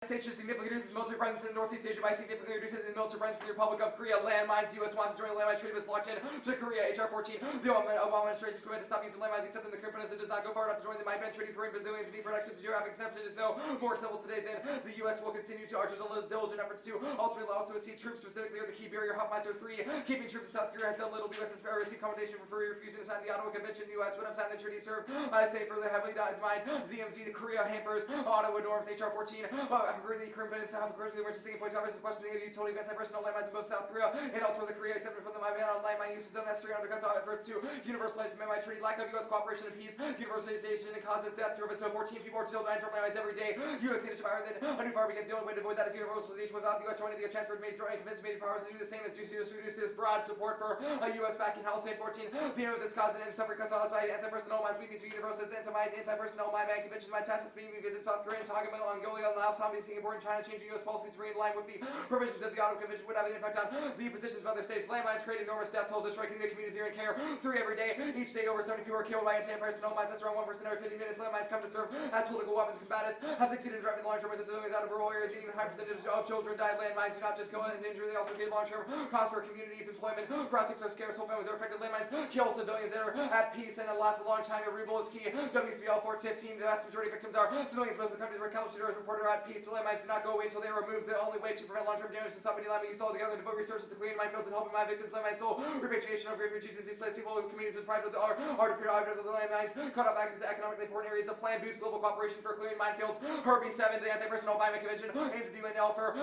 States should significantly reduce its military presence in Northeast Asia by significantly reducing its military presence in the Republic of Korea. Landmines. The U.S. wants to join the landmine treaty, but it's locked in to Korea. H.R. 14. The Obama administration is committed to stop using landmines, except in the Korean Peninsula does not go far enough to join the mine ban treaty. Korean Brazilians need protections. Geographic exception is no more acceptable today than the U.S. will continue to arch diligent efforts to ultimately allow us to see troops specifically are the key barrier. Hoffmeister 3. Keeping troops in South Korea has done little. The U.S. has received commendation for refusing to sign the Ottawa Convention. The U.S. would have signed the treaty served, I say, for the heavily mined ZMZ. The Korea hampers Ottawa norms. H.R. 14. The Korean Peninsula have greatly emerged sticking points. Congress is questioning the utility of anti-personnel landmines in both South Korea and elsewhere. The Korea accepted from the ban on landmine use is unnecessary and undercuts our efforts to universalize the landmine treaty. Lack of U.S. cooperation and peace, universalization, and causes death. Europe is so 14 people are still dying from landmines every day. U.S. extinction fire, then a new fire begins. The only way to avoid that is universalization without the U.S. joining the transfer made joining convinced major powers to do the same as reduce this broad support for U.S. backing. House 14. The aim of this cause and suffering caused by anti-personnel mines leading to universalization anti-personnel mine ban conventions. My task is being visit South Korea, Tonga, Mongolia, Laos, Hong Kong, Singapore, and China, changing U.S. policy to in line with the provisions of the Ottawa Convention would have an impact on the positions of other states. Landmines create enormous death tolls, striking the communities here in care. 3 every day. Each day, over 70 people are killed by anti-personnel mines. That's around 1% every 50 minutes. Landmines come to serve as political weapons. Combatants have succeeded in driving long-term civilians out of rural areas, and even high percentage of children die. Landmines do not just kill and injure; they also create long-term costs for communities, employment. Prospects are scarce. Whole families are affected. Landmines kill civilians that are at peace and it lasts a long time. A removal is key. WCBL 415. The vast majority of victims are civilians. Most of the countries where counter-terrorism reported are at peace. The landmines do not go away until they are removed. The only way to prevent long-term damage is to stop any landmine use altogether. Devote resources to clearing minefields and helping mine victims. Landmine soul repatriation of refugees and displaced people in communities deprived of the art of the landmines. Cut off access to economically important areas. The plan boosts global cooperation for clearing minefields. Herbie 7. The anti-personnel landmine convention aims to do an all for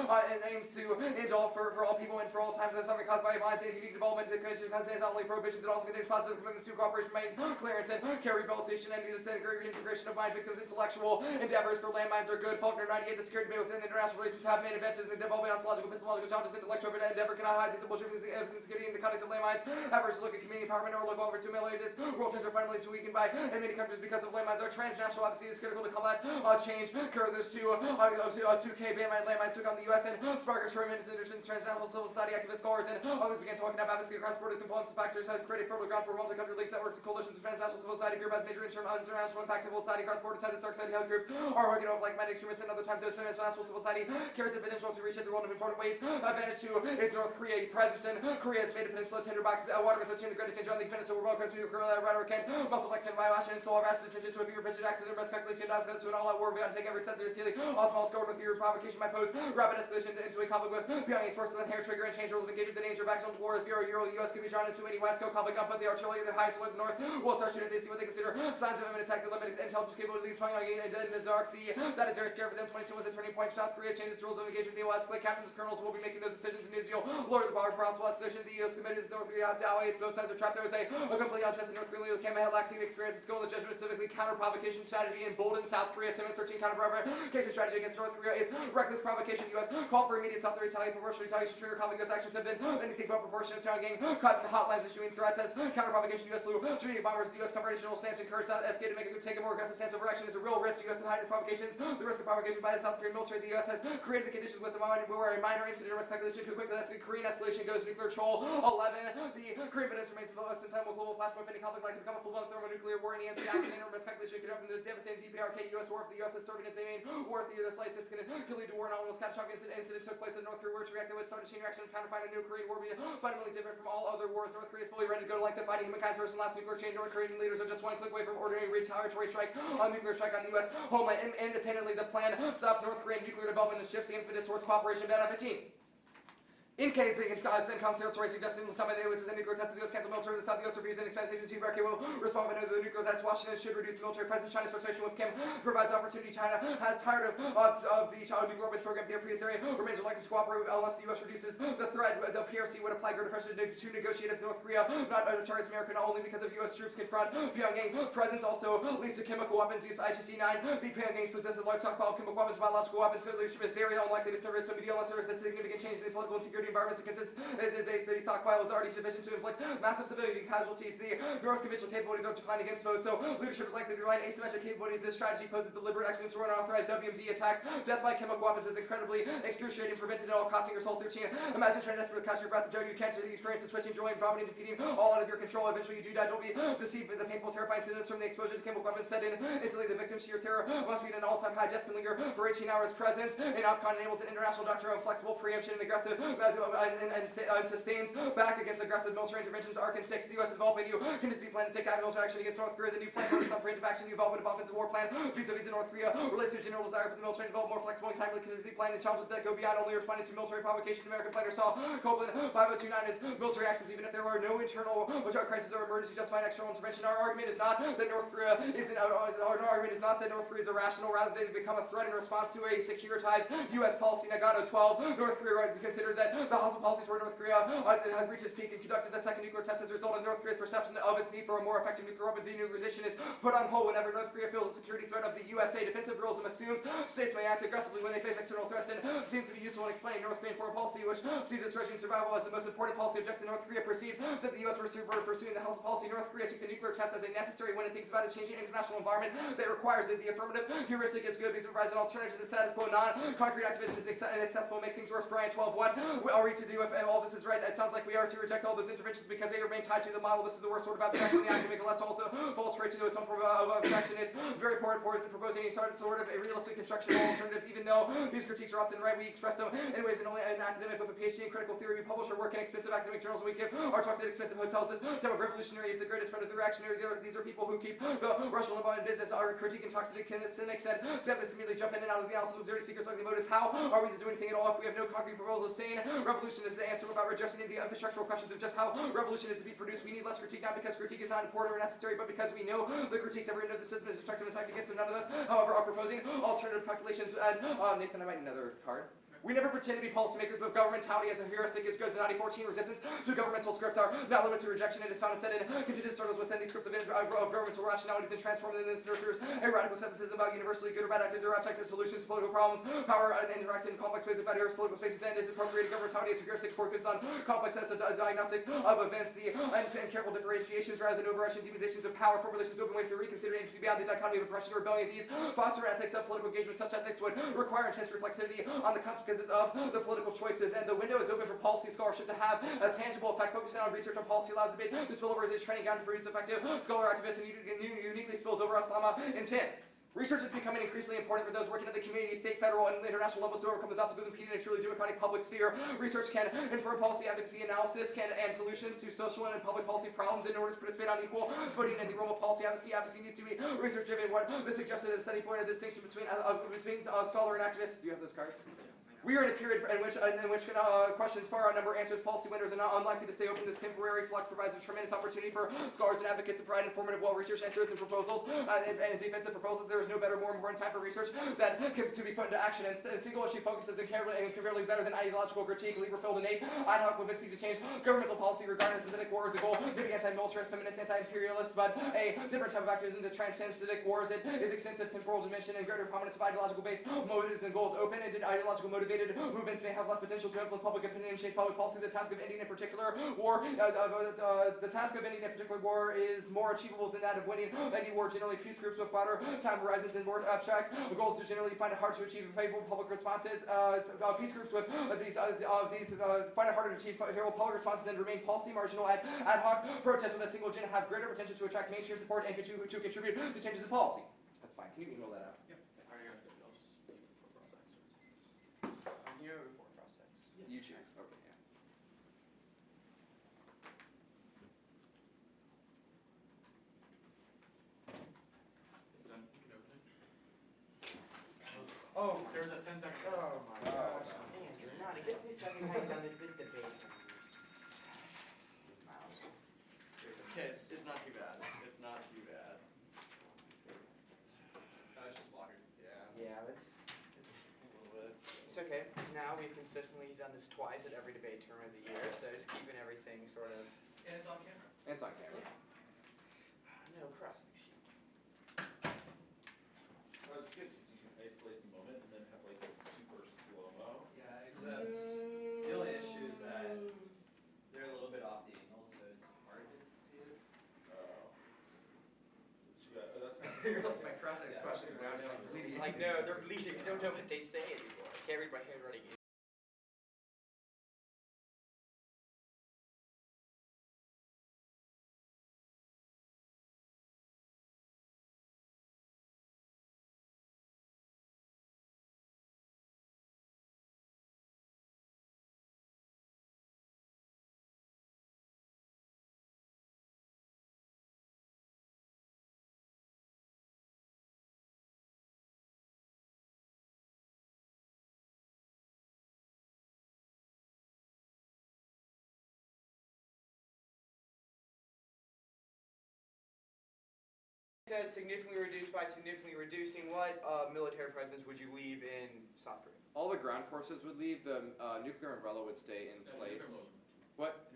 all people and for all time. The suffering caused by mines and unique development. The convention contains not only prohibitions, it also contains positive commitments to cooperation, mine clearance, and care rehabilitation, and the reintegration of mine victims. Intellectual endeavors for landmines are good. Faulkner 98. The security debate within international relations have made advances in the development of ontological, epistemological challenges. Intellectual endeavor cannot hide visible truths and security in the context of landmines. Efforts to look at community empowerment or local efforts to ameliorate this world trends are finally too weakened by in many countries because of landmines. Our transnational advocacy is critical to combat change. There's 2K ban landmines took on the U.S. and spark experiments in transnational civil society activists, scholars, and others began talking about advocacy across borders. Components and factors have created fertile ground for multi-country links, networks, and coalitions of transnational civil society group has major international impact. Civil society across borders has its dark side. Health groups are working over like-minded extremists, and other times those international civil society carries the potential to reshape the world in important ways. Advantage to is North Korea presence, and Korea has made a peninsula tinderbox. Waterman 13, the greatest danger on the peninsula. We're welcome to nuclear rhetoric and muscle flexing by Washington. Solar mass decision to a fever pitch accident, miscalculation, to an all-out war. We got to take every step to the all small scale with fear provocation. My pose rapid escalation into a conflict with Pyongyang's forces on hair trigger and change rules of engagement. The danger of actual war is Euro. The U.S. can be drawn into any wide-scale conflict. But the artillery, the highest level north, will start shooting. They see what they consider signs of imminent attack. The limited intelligence capabilities Pyongyang in the dark. That is very scary for them. 22 was a turning point. South Korea changed its rules of engagement. They will escalate. Captains and colonels will be making those decisions. New deal. Lower the power for possible escalation. The U.S. committed to North Korea to ally. Both sides are trapped. There was a completely untested North Korea came ahead lacking the experience and skill of the judgment, specifically counter-provocation strategy. Emboldened South Korea. Simmons 13 counter-provocation strategy against North Korea is reckless provocation. U.S. called for immediate South Korea retaliation. Proportional retaliation trigger conflict. U.S. actions have been anything but proportionate. Pyongyang cut hotlines issuing threats as counter-provocation. U.S. flew strategic bombers. The U.S. confrontational stance encouraged South SK to take a more aggressive stance over action is a real risk. The U.S. has hiding the provocations. The risk of provocation by the South Korean military. The U.S. has created the conditions with the moment where a minor incident or speculation could quickly escalate. Korean escalation goes nuclear troll. 11. The Korean Peninsula remains the time global flashpoint. Any conflict like to become a full-blown thermonuclear war. Any accident or miscalculation could happen to the devastating DPRK U.S. war. If the U.S. is serving as the main war, the other slices can lead to war. An almost catastrophic incident took place in North Korea, where to react would start a chain reaction of counter-find a new Korean war being fundamentally different from all other wars. North Korea is fully ready to go to like the fighting humankind's first and last nuclear chain. North Korean leaders are just one click away from ordering a retaliatory strike on nuclear strike on the U.S. homeland. Independently, the plan stops North Korean nuclear development and shifts the impetus towards cooperation. Ban 15. In case has been conspiracy suggesting some of the U.S. nuclear tests, the U.S. cancel military. The South U.S. refused and expense agency BoRi will respond with the nuclear tests. Washington should reduce military presence. China's frustration with Kim provides opportunity. China has tired of the child nuclear weapons program. The PRC area remains reluctant to cooperate unless the U.S. reduces the threat. The PRC would apply greater pressure to negotiate with North Korea, not targets America, not only because of U.S. troops confront Pyongyang. Presence also leads to chemical weapons use. ICC 9. The Pyongyang possesses a large stockpile of chemical weapons, biological weapons. So leadership is very unlikely to serve its immediate unless there is a significant change in the political and security environments it consists the stockpile is already sufficient to inflict massive civilian casualties. The gross conventional capabilities are declining against foes, so leadership is likely to rely on asymmetric capabilities. This strategy poses deliberate accidents or unauthorized WMD attacks. Death by chemical weapons is incredibly excruciating, prevented at all costs. Result 13. Imagine trying to desperately catch your breath. Joe, you can't experience the switching, joy, vomiting, defeating, all out of your control. Eventually you do die. Don't be deceived by the painful, terrifying sentence from the exposure to chemical weapons set in. Instantly the victims to your terror must be at an all-time high. Death can linger for 18 hours. Presence in OPCON enables an international doctrine of flexible preemption and aggressive and sustains back against aggressive military interventions. Arkan 6. The U.S. developed a new contingency plan to take out military action against North Korea. The new plan for some preemptive action. The involvement of offensive war plan vis-a-vis North Korea relates to a general desire for the military to develop more flexible and timely contingency plan and challenges that go beyond only responding to military provocation. American planners saw Copeland 5029 as military actions even if there are no internal crisis or emergency justifying external intervention. Our argument is not that North Korea is irrational, rather they become a threat in response to a securitized U.S. policy. Nagato 12. North Korea considered that the hostile policy toward North Korea has reached its peak and conducted the second nuclear test as a result of North Korea's perception of its need for a more effective nuclear weapons. Denuclearization is put on hold whenever North Korea feels a security threat of the USA. Defensive realism assumes states may act aggressively when they face external threats and seems to be useful in explaining North Korean foreign policy, which sees its regime survival as the most important policy objective. North Korea perceived that the U.S. were pursuing the hostile policy. North Korea seeks a nuclear test as a necessary when it thinks about a changing international environment that requires it. The affirmative heuristic is good because it provides an alternative to the status quo. Non-concrete activism is inaccessible, makes things worse. Brian 12. What are we to do if all this is right? It sounds like we are to reject all those interventions because they remain tied to the model. This is the worst sort of abstraction. The academic and left also falls prey to some form of abstraction. It's very poor in proposing any sort of a realistic construction of alternatives. Even though these critiques are often right, we express them anyways. And only an academic with a PhD in critical theory, we publish our work in expensive academic journals, and we give our talks at expensive hotels. This type of revolutionary is the greatest friend of the reactionary. These are people who keep the Russian Limbaugh in business. Our critique and toxic cynics and skeptics immediately jump in and out of the analysis of dirty secrets, ugly motives. How are we to do anything at all if we have no concrete proposals? Saying revolution is the answer without addressing the infrastructural questions of just how revolution is to be produced. We need less critique, not because critique is not important or necessary, but because we know the critiques. Everyone knows the system is destructive and act against them. None of us, however, are proposing alternative calculations. And Nathan, I might need another card. We never pretend to be policymakers, but governmentality as a heuristic is goes to 1914. Resistance to governmental scripts are not limited to rejection. It is found and set in contingent struggles within these scripts of governmental rationalities and transform them. This nurtures a radical skepticism about universally good or bad actors or abstract solutions to political problems. Power and interact in complex ways with diverse political spaces and is appropriated governmentality as a heuristic focuses on complex sets of diagnostics of events and careful differentiations rather than overrushing demonizations of power. Formulations open ways to reconsider agency beyond the dichotomy of oppression or rebellion. These foster ethics of political engagement. Such ethics would require intense reflexivity on the consequences of the political choices, and the window is open for policy scholarship to have a tangible effect. Focusing on research on policy allows debate to spill over as a training ground to produce effective scholar activists, and uniquely spills over Aslama intent. Research is becoming increasingly important for those working at the community, state, federal, and international levels to overcome those obstacles impeding a truly democratic public sphere. Research can inform policy advocacy analysis and solutions to social and public policy problems. In order to participate on equal footing in the realm of policy advocacy needs to be research-driven. What this suggested is a study point of the distinction between scholar and activist. Do you have those cards? We are in a period in which questions far outnumber answers. Policy windows are not unlikely to stay open. This temporary flux provides a tremendous opportunity for scholars and advocates to provide informative, well-researched answers and proposals and defensive proposals. There is no better, more important time for research that to be put into action. And single issue focuses incomparably better than ideological critique. Lieberfeld and Nate ad hoc movements seek to change governmental policy regarding a specific war. The goal may be anti-militarist, feminist, anti-imperialist, but a different type of activism to transcend specific wars. It is extensive temporal dimension and greater prominence of ideological-based motives and goals. Open-ended ideological motivated movements may have less potential to influence public opinion and shape public policy. The task of ending a particular war, is more achievable than that of winning any war. Generally, peace groups with broader time horizons and more abstract goals to generally find it hard to achieve favorable public responses. Peace groups with these find it harder to achieve favorable public responses and remain policy marginal. Ad hoc protests with a single agenda have greater potential to attract mainstream support and to contribute to changes in policy. That's fine. Can you email that out? Yep. Are you going to say I'll just you before prospects? I'm here before prospects. Yeah. You choose. Okay, yeah. It's done. You can open it. Oh, There's a 10-second. oh my gosh, Andrew, naughty. This is the second time you've done this debate. Okay, it's not too bad. It's not too bad. It's just water. Yeah, it's interesting a little bit. It's okay. Now we've consistently done this twice at every debate term of the year, so just keeping everything sort of. And it's on camera. And it's on camera. Yeah. No crossing sheet. Oh, it's good because you can isolate the moment and then have like a super slow-mo. Yeah, except the only issue is that asking these questions when I'm just like bleeding. It's like, no, they're bleeding. I don't know what they say anymore. I can't read my handwriting. Says significantly reduced by significantly reducing what military presence would you leave in South Korea? All the ground forces would leave. The nuclear umbrella would stay in place. What?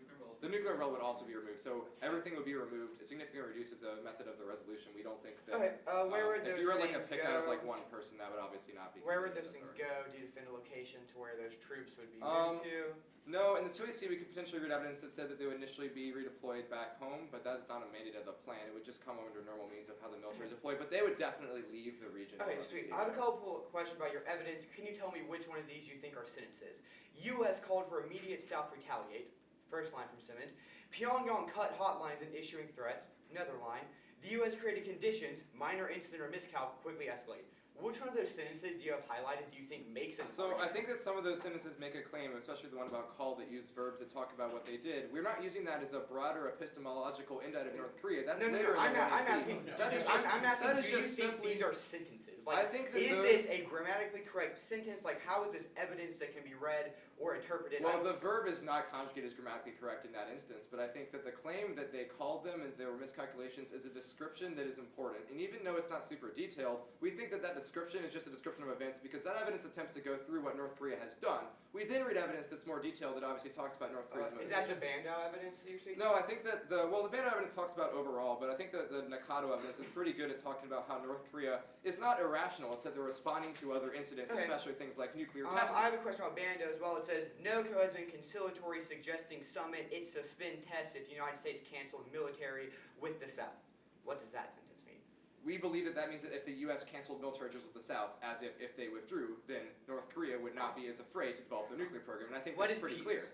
The nuclear umbrella would also be removed. So everything would be removed. It significantly reduces a method of the resolution. We don't think that. Okay. Where would those if you were like a things pick go? out of like one person, that would obviously not be. Where would those things go? Do you define a location to where those troops would be moved to? No, in the 2AC we could potentially read evidence that said that they would initially be redeployed back home, but that is not a mandate of the plan. It would just come under normal means of how the military is deployed, but they would definitely leave the region. Okay, sweet. I have a couple questions about your evidence. Can you tell me which one of these you think are sentences? U.S. called for immediate South retaliate. First line from Simmons. Pyongyang cut hotlines in issuing threat. Another line. The U.S. created conditions, minor incident or miscalc, quickly escalate. Which one of those sentences you have highlighted do you think makes an So I argument? think that some of those sentences make a claim, especially the one about call that use verbs to talk about what they did. We're not using that as a broader epistemological indictment of North Korea. That's No, later in the I'm 1AC. asking, That is I'm just, asking, that is do you just think simply, these are sentences? I Like, think that is those, this a grammatically correct sentence? Like, how is this evidence that can be read or interpreted? well, the verb is not conjugated as grammatically correct in that instance, but I think that the claim that they called them and there were miscalculations is a description that is important. And even though it's not super detailed, we think that that description is just a description of events because that evidence attempts to go through what North Korea has done. We then read evidence that's more detailed that obviously talks about North Korea's is that the motivations. Bandow evidence that you're speaking? No, I think that the Bandow evidence talks about overall, but I think that the Nakado evidence is pretty good at talking about how North Korea is not irrational. It's that they're responding to other incidents, Okay. especially things like nuclear testing. I have a question about Bandow as well. It says, NOCO has been conciliatory suggesting summit, it suspend tests if the United States canceled military with the South. What does that sentence mean? We believe that that means that if the U.S. canceled military deals with the South, as if they withdrew, then North Korea would not be as afraid to develop their nuclear program, and I think What that's is pretty peace? clear.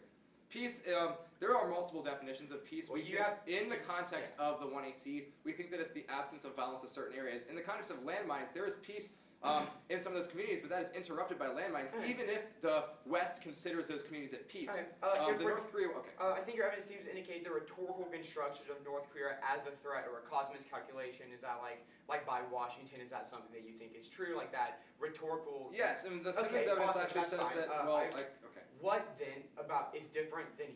Peace, there are multiple definitions of peace. Well, We you think have- in the context of the 1AC, we think that it's the absence of violence in certain areas. In the context of landmines, there is peace in some of those communities, but that is interrupted by landmines, even if the West considers those communities at peace. Okay. The North Korea, okay. I think your evidence seems to indicate the rhetorical construction of North Korea as a threat or a cause miscalculation. Is that like by Washington? Is that something that you think is true? Like that rhetorical? Yes, and the Simmons Okay, evidence awesome, actually that's says fine. that, okay. What then about is different than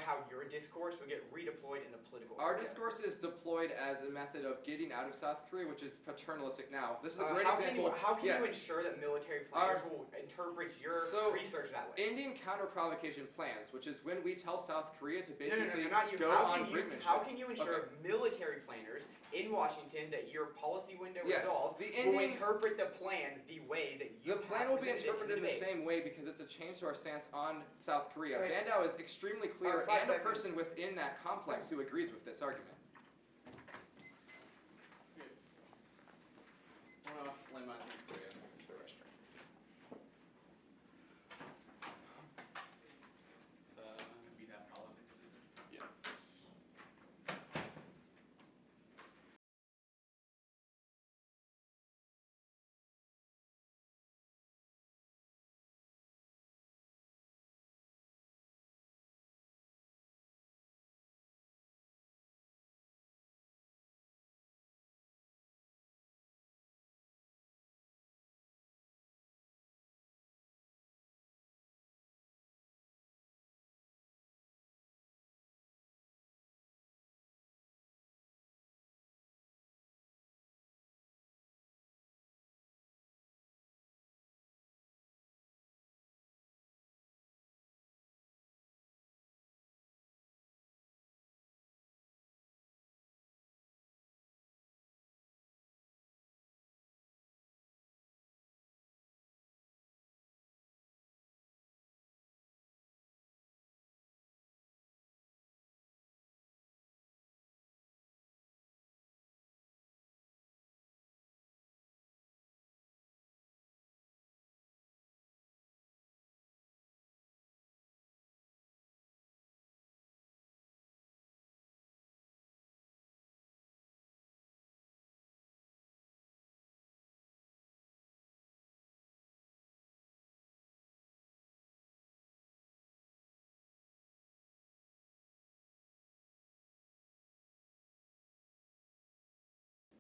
how your discourse would get redeployed in the political Our arena? discourse is deployed as a method of getting out of South Korea, which is paternalistic now. This is a great how example. How can yes. you ensure that military planners will interpret your research that way? Indian counter-provocation plans, which is when we tell South Korea to basically not you. go on brinkmanship. How can you ensure military planners in Washington that your policy window Yes, resolves will interpret the plan the way that you The plan will be presented it interpreted in the debate? same way because it's a change to our stance on South Korea. Okay. Bandow is extremely clear, 5 and a seconds. person within that complex who agrees with this argument. Landmine, North Korea.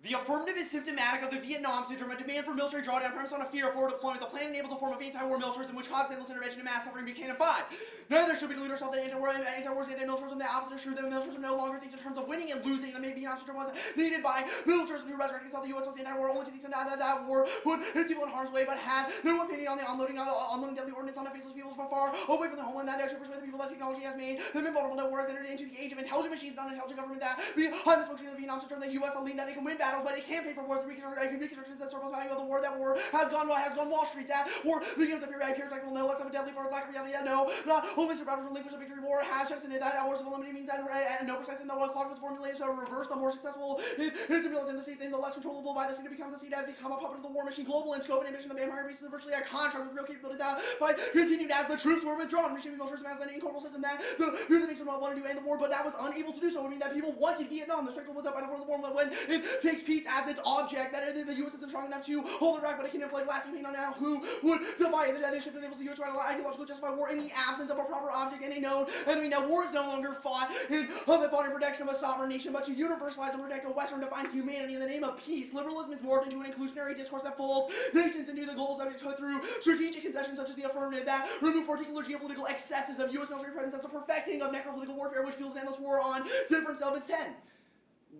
The affirmative is symptomatic of the Vietnam syndrome, a demand for military drawdown premised on a fear of forward deployment. The plan enables a form of anti-war militarism which causes endless intervention and mass suffering. Buchanan 5. Neither should we delude ourselves that anti-war is anti-militarism. The opposite is true, that militarism no longer thinks in terms of winning and losing. The Vietnam syndrome was needed by militarism to resurrect itself. The U.S. was anti-war only to the extent that war put its people in harm's way, but had no opinion on the unloading deadly ordnance on the faceless peoples from far away from the homeland, that they should persuade the people that technology has made them invulnerable to war, has entered into the age of intelligent machines, not intelligent government, that behind this function of the Vietnam syndrome, the U.S. will lean that it can win battles, but it can't pay for wars. The reconstruction is the surplus value of the war. That war has gone Wall Street. That war becomes a period will no less of a deadly for its lack of reality. No, not only survivors relinquish a victory. War has just in it that wars of unlimited means and no precise in the clock was formulated to reverse. The more successful it is in the state, the less controllable by the state it becomes. The state has become a puppet of the war machine, global in scope and ambition. The vampire beast is virtually a contract with real capability. That fight continued as the troops were withdrawn, reshaping militarism as an incorporeal system. That the nation wanted to end the war, but that was unable to do so. I mean that people wanted Vietnam. The struggle was up by the war, but when it takes peace as its object, that the U.S. isn't strong enough to hold it back, but it can inflict lasting pain on now who would defy it. They should be able to use ideological justify war in the absence of a proper object and a known enemy. Now war is no longer fought in protection of a sovereign nation, but to universalize and protect a Western defined humanity in the name of peace. Liberalism is morphed into an inclusionary discourse that folds nations into the global subject through strategic concessions such as the affirmative that remove particular geopolitical excesses of U.S. military presence as a perfecting of necropolitical warfare, which fuels an endless war on difference of its 10.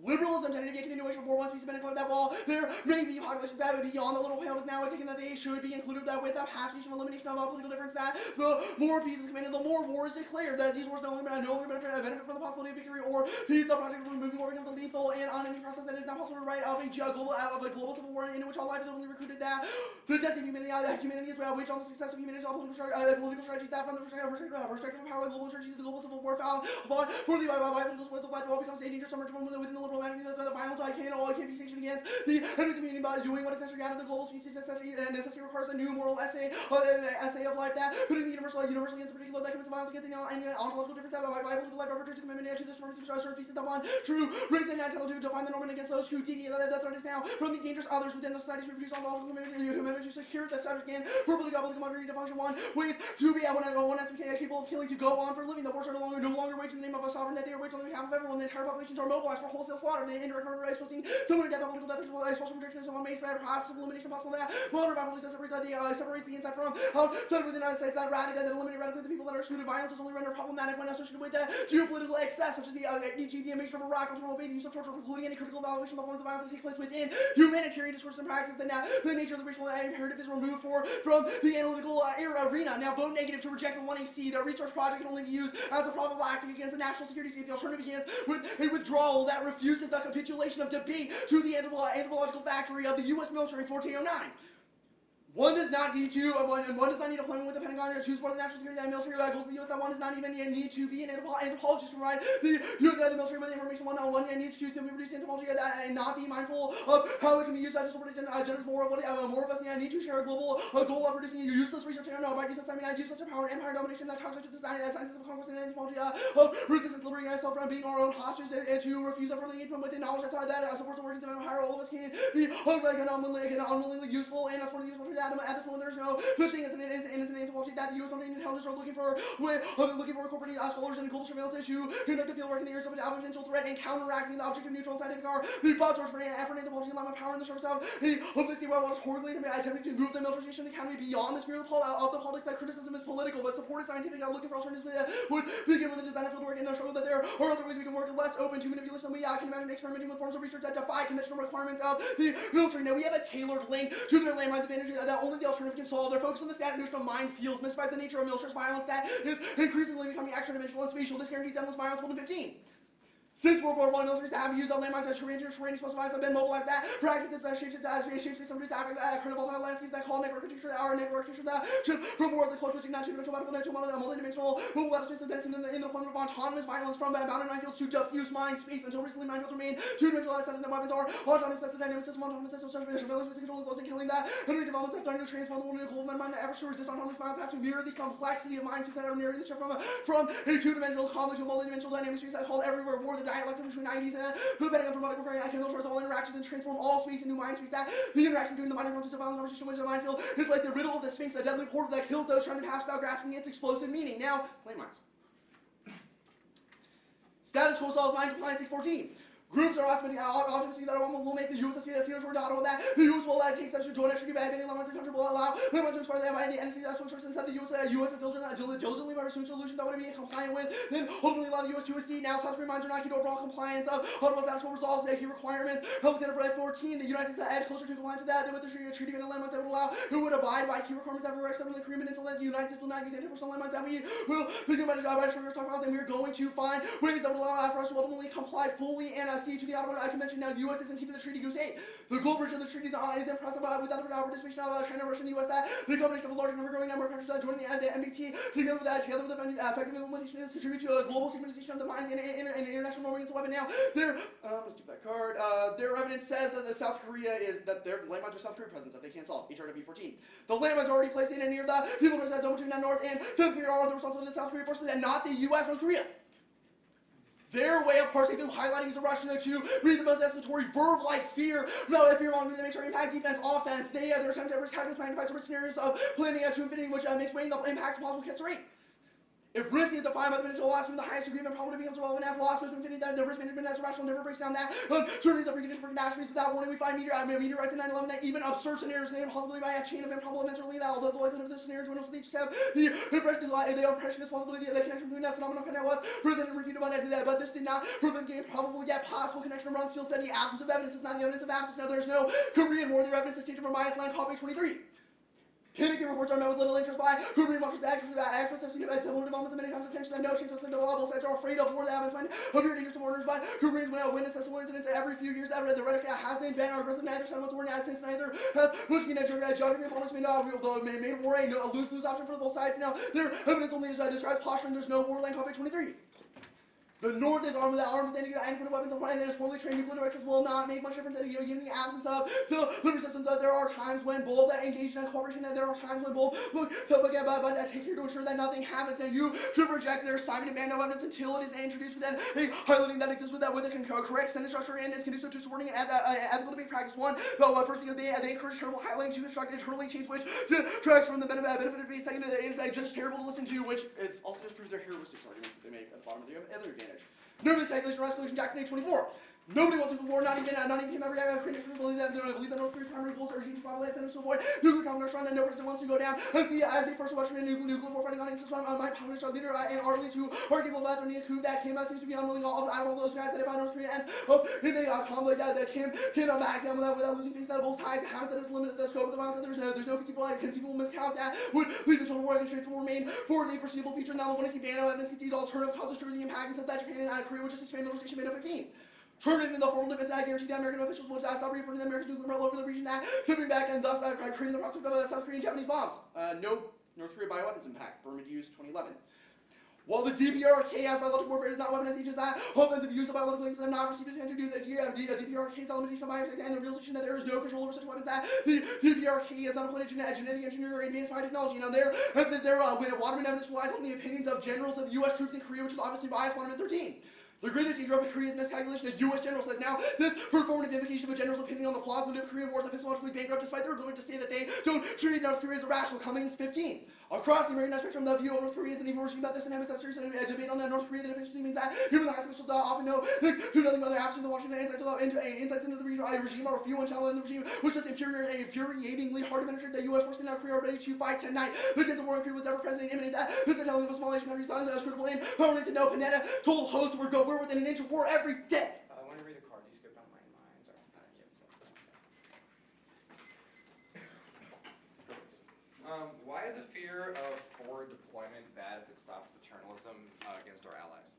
Liberalism tended to be a continuation of war once peace had been included that while there may be populations that would be beyond the little pale is now taken that they should be included that with a pacification elimination of political difference, that the more peace is commanded, the more war is declared, that these wars no longer benefit from the possibility of victory or peace. The project of removing war becomes a lethal and unending process that is now possible to write of a global civil war in which all life is openly recruited, that the destiny of humanity is waged on the success of humanity, all political strategies that from the perspective of power, global strategies, the global civil war found fought poorly by political spoils of life, all becomes a danger summer from within the liberal imaginary that the violence can be sanctioned against the enemies community by doing what is necessary out of the global species necessity requires a new moral essay of life that putting the universally against a particular that commits violence against any ontological difference that by political life perpetrates a commitment to this form of social peace and the one true reason and entitled to define the norm against those who deviate. The threat is now from the dangerous others within the societies we produce ontological commitment to secure the subject and for political modernity to function one ways to be one has to be capable of killing to go on for living. The wars are no longer waged in the name of a sovereign that they are waged on behalf of everyone. The entire populations are mobilized for wholesale slaughter. The indirect murder is posting someone to death, political death, social protection is one makes that process of elimination possible. That modern violence that separates the inside from outside within the United States. That eliminate radically the people that are excluded. Violence is only rendered problematic when associated with that geopolitical excess, such as e.g. the invasion of Iraq, which will obey the use of torture, precluding any critical evaluation of the forms of violence that take place within humanitarian discourse and practice. The nature of the racial imperative is removed from the analytical arena. Now vote negative to reject the 1AC. The research project can only be used as a prophylactic against the national security state. The alternative begins with a withdrawal that refuses the capitulation of debate to the anthropological factory of the U.S. military 1409. One does not need to, one does not need appointment with the Pentagon to choose for the national security and military goals of the U.S. That one does not even need to be an anthropologist to provide the military with the information one needs to simply produce anthropology and not be mindful of how it can be used as a sort of generous more of us need to share a global goal of producing useless research about useless power, empire domination that toxic to the sciences of conquest and anthropology of resistance, liberating ourselves from being our own hostages and to refuse further aid from within knowledge that supports the workings of empire. All of us can be unwillingly useful and us for the useful to that. At this moment, there is no such thing as an innocent anthropology that the U.S. military intelligence are looking for incorporating scholars and global surveillance issue, conduct a field work in the areas of potential threat and counteracting the objective neutral and scientific are the buzzwords for anthropology and landmine power in the service of the sea world is horribly attempting to move the militarization of the economy beyond the sphere of the politics that criticism is political, but supported scientific looking for alternatives that would begin with the design of field work and show that there are other ways we can work less open to manipulation than we can imagine experimenting with forms of research that defy conventional requirements of the military. Now we have a tailored link to their landmines advantage that only the alternative can solve. They're focused on the static notion of minefields, mystifies the nature of military's violence that is increasingly becoming extra-dimensional and spatial. This guarantees endless violence more than 15. Since World War I, militaries have used landmines as terrain explosive devices have been mobilized that practices shapes somebody's critical landscapes that call network architecture that should from wars that close switching not two-dimensional multi-dimensional mobile battle space advancing in the deployment of autonomous violence from bounded minefields to diffuse mind space. Until recently, minefields remain two-dimensional as that weapons are autonomous sets of dynamic system, autonomous systems, surveillance, controlling close and killing that. Henry developments have done to transform the world into a global mind that efforts to resist autonomous violence have to mirror the complexity of mind space that are mirroring the shift from a two-dimensional conflict to a multi-dimensional dynamic space that called everywhere war. The dialectic between IDs and the betting on dramatic warfare and militaries all interactions and transform all space into mind space. That the interaction between the mind and conscious of violent conversation which is a minefield is like the riddle of the Sphinx, a deadly portal that kills those trying to pass without grasping its explosive meaning. Now, landmines. Status quo solves mine compliance 614. Groups are optimistic that will make the U.S. a signatory to that the U.S. will take steps to join a treaty banning landmines in the country will allow landmines to expire by the NC spokesperson said the U.S. is diligently pursuing solutions that would be compliant with, then ultimately allow the U.S. to accede. Now South Korean mines are not key to overall compliance of Ottawa's actual resolves, key requirements. Health Canada 14, the United States edge closer to compliance with that than with the treaty banning landmines that would allow who would abide by key requirements everywhere except in the Korean Peninsula. The United States will not use anti-personnel landmines that we will begin by sugar stockpiles, and we are going to find ways that will allow for us to ultimately comply fully and accede to the Ottawa Convention. Now, the U.S. isn't keeping the treaty goose egg. The global version of the treaty is impressive without the participation of China, Russia, and the U.S. That the combination of a large growing number of countries joining the MBT together with the effective implementation is contribute to a global synchronization of the mines and international norming against the weapon. Now, let's keep that card. Their evidence says that South Korea is that their landmines are South Korea presence that they can't solve. HRW 14. The landmines are already placed in and near the people that zone between the North and South Korea are the responsibility of the South Korea forces and not the U.S. North Korea. Their way of parsing through highlighting is a Russian to read the most escalatory verb like fear. No, if you're wrong, they make sure impact defense, offense. They're attempting to risk calculus magnifies over scenarios of planning to infinity, which makes weighing the impacts possible gets rate. If risk is defined by the potential loss from the highest degree, then probably becomes relevant as loss goes to infinity. Then the risk management as rational never breaks down that. Certainly, the precondition for catastrophes without warning. We find meteorites in 9/11 that even absurd scenarios named possibly by a chain of improbable events are that although the likelihood of this scenario dwindles with each step, the impression is possibility that the connection between that phenomenon was present and refuted by that. But this did not prove the game probable yet possible connection. Ron Steele said the absence of evidence is not the evidence of absence. Now there's no Korean War. Their evidence is taken from bias line copy 23. Canadian reports are met with little interest by Korean watchers. The experts have seen similar developments many times. Attention have no chance of both sides are afraid of war. The evidence when appear dangerous to foreigners, but Koreans witness similar incidents every few years. That the rhetoric hasn't been aggressive. Neither side wants war now since neither has much geography and politics made war a lose-lose option for both sides. Now their evidence only describes posturing. There's no war. Land copy 23. The North is armed with adequate weapons of and is poorly trained nuclear devices will not make much difference given the absence of delivery systems. There are times when both engage in cooperation, and there are times when both look to look at but take care to ensure that nothing happens. Now you should reject their assignment and ban no evidence until it is introduced within highlighting that exists with a correct sentence structure and is conducive to supporting it at the debate practice one. But first because they encourage terrible highlighting to construct internally change which detracts from the benefit of debate. Second, it's just terrible to listen to, which is also just proves their heuristics arguments that they make at the bottom of the other advantage. Nobody speculation or escalation Jackson 824. Nobody wants to go war, not even him every Korean believe that the North Korea's primary goals are to provide centers to avoid nuclear counter-terrorism, and no person wants to go down as the first Western nuclear war fighting audience. So my published leader and Arlie to argue about the coup that Kim seems to be unwilling all of those guys that if North Korea ends in a conflict that Kim cannot back down without losing face. That both sides have said it's limited the scope of the violence. That there's no conceivable miscount that would lead to total war and straight to remain for the foreseeable future. Now when I see Bano evidence concedes alternative causes true the impact and said that Japan and Korea would just expand militarization Bano 15. Turn it into the formal defense that guarantee that American officials will stop reporting the Americans nuclear all over the region that tipping back and thus creating the prospect of South Korean Japanese bombs. No North Korea bioweapons impact. Burma use 2011. While the DPRK has biological warfare does not weaponize each of that offensive use of biological weapons have not received attention due to the DPRK's limitation of biotech and the realization that there is no control over such weapons that the DPRK has not employed genetic engineering or advanced biotechnology. Now their Waterman evidence relies on the opinions of generals of the U.S. troops in Korea, which is obviously biased. Waterman 13. The greatest danger of Korea's miscalculation, as U.S. general says now, this performative invocation of a general's opinion on the plausibility of Korean wars epistemologically bankrupt despite their ability to say that they don't treat North Korea as irrational. Cummings 15. Across the American spectrum, the view of North Korea is an evil regime that this and that serious debate on that North Korea that efficiency means that even the highest officials often know do nothing but their absence of the Washington insights into the regime are few and shallow in the regime, which is infuriatingly hard to penetrate. The U.S. forces in Korea are ready to fight tonight. The 10th war in Korea was ever present imminent. That is the telling of a small Asian country son as critical in only to know Panetta told hosts we're within an inch of war every day. I want to read the card. You skipped on landmines. Why is a fear of forward deployment bad if it stops paternalism against our allies?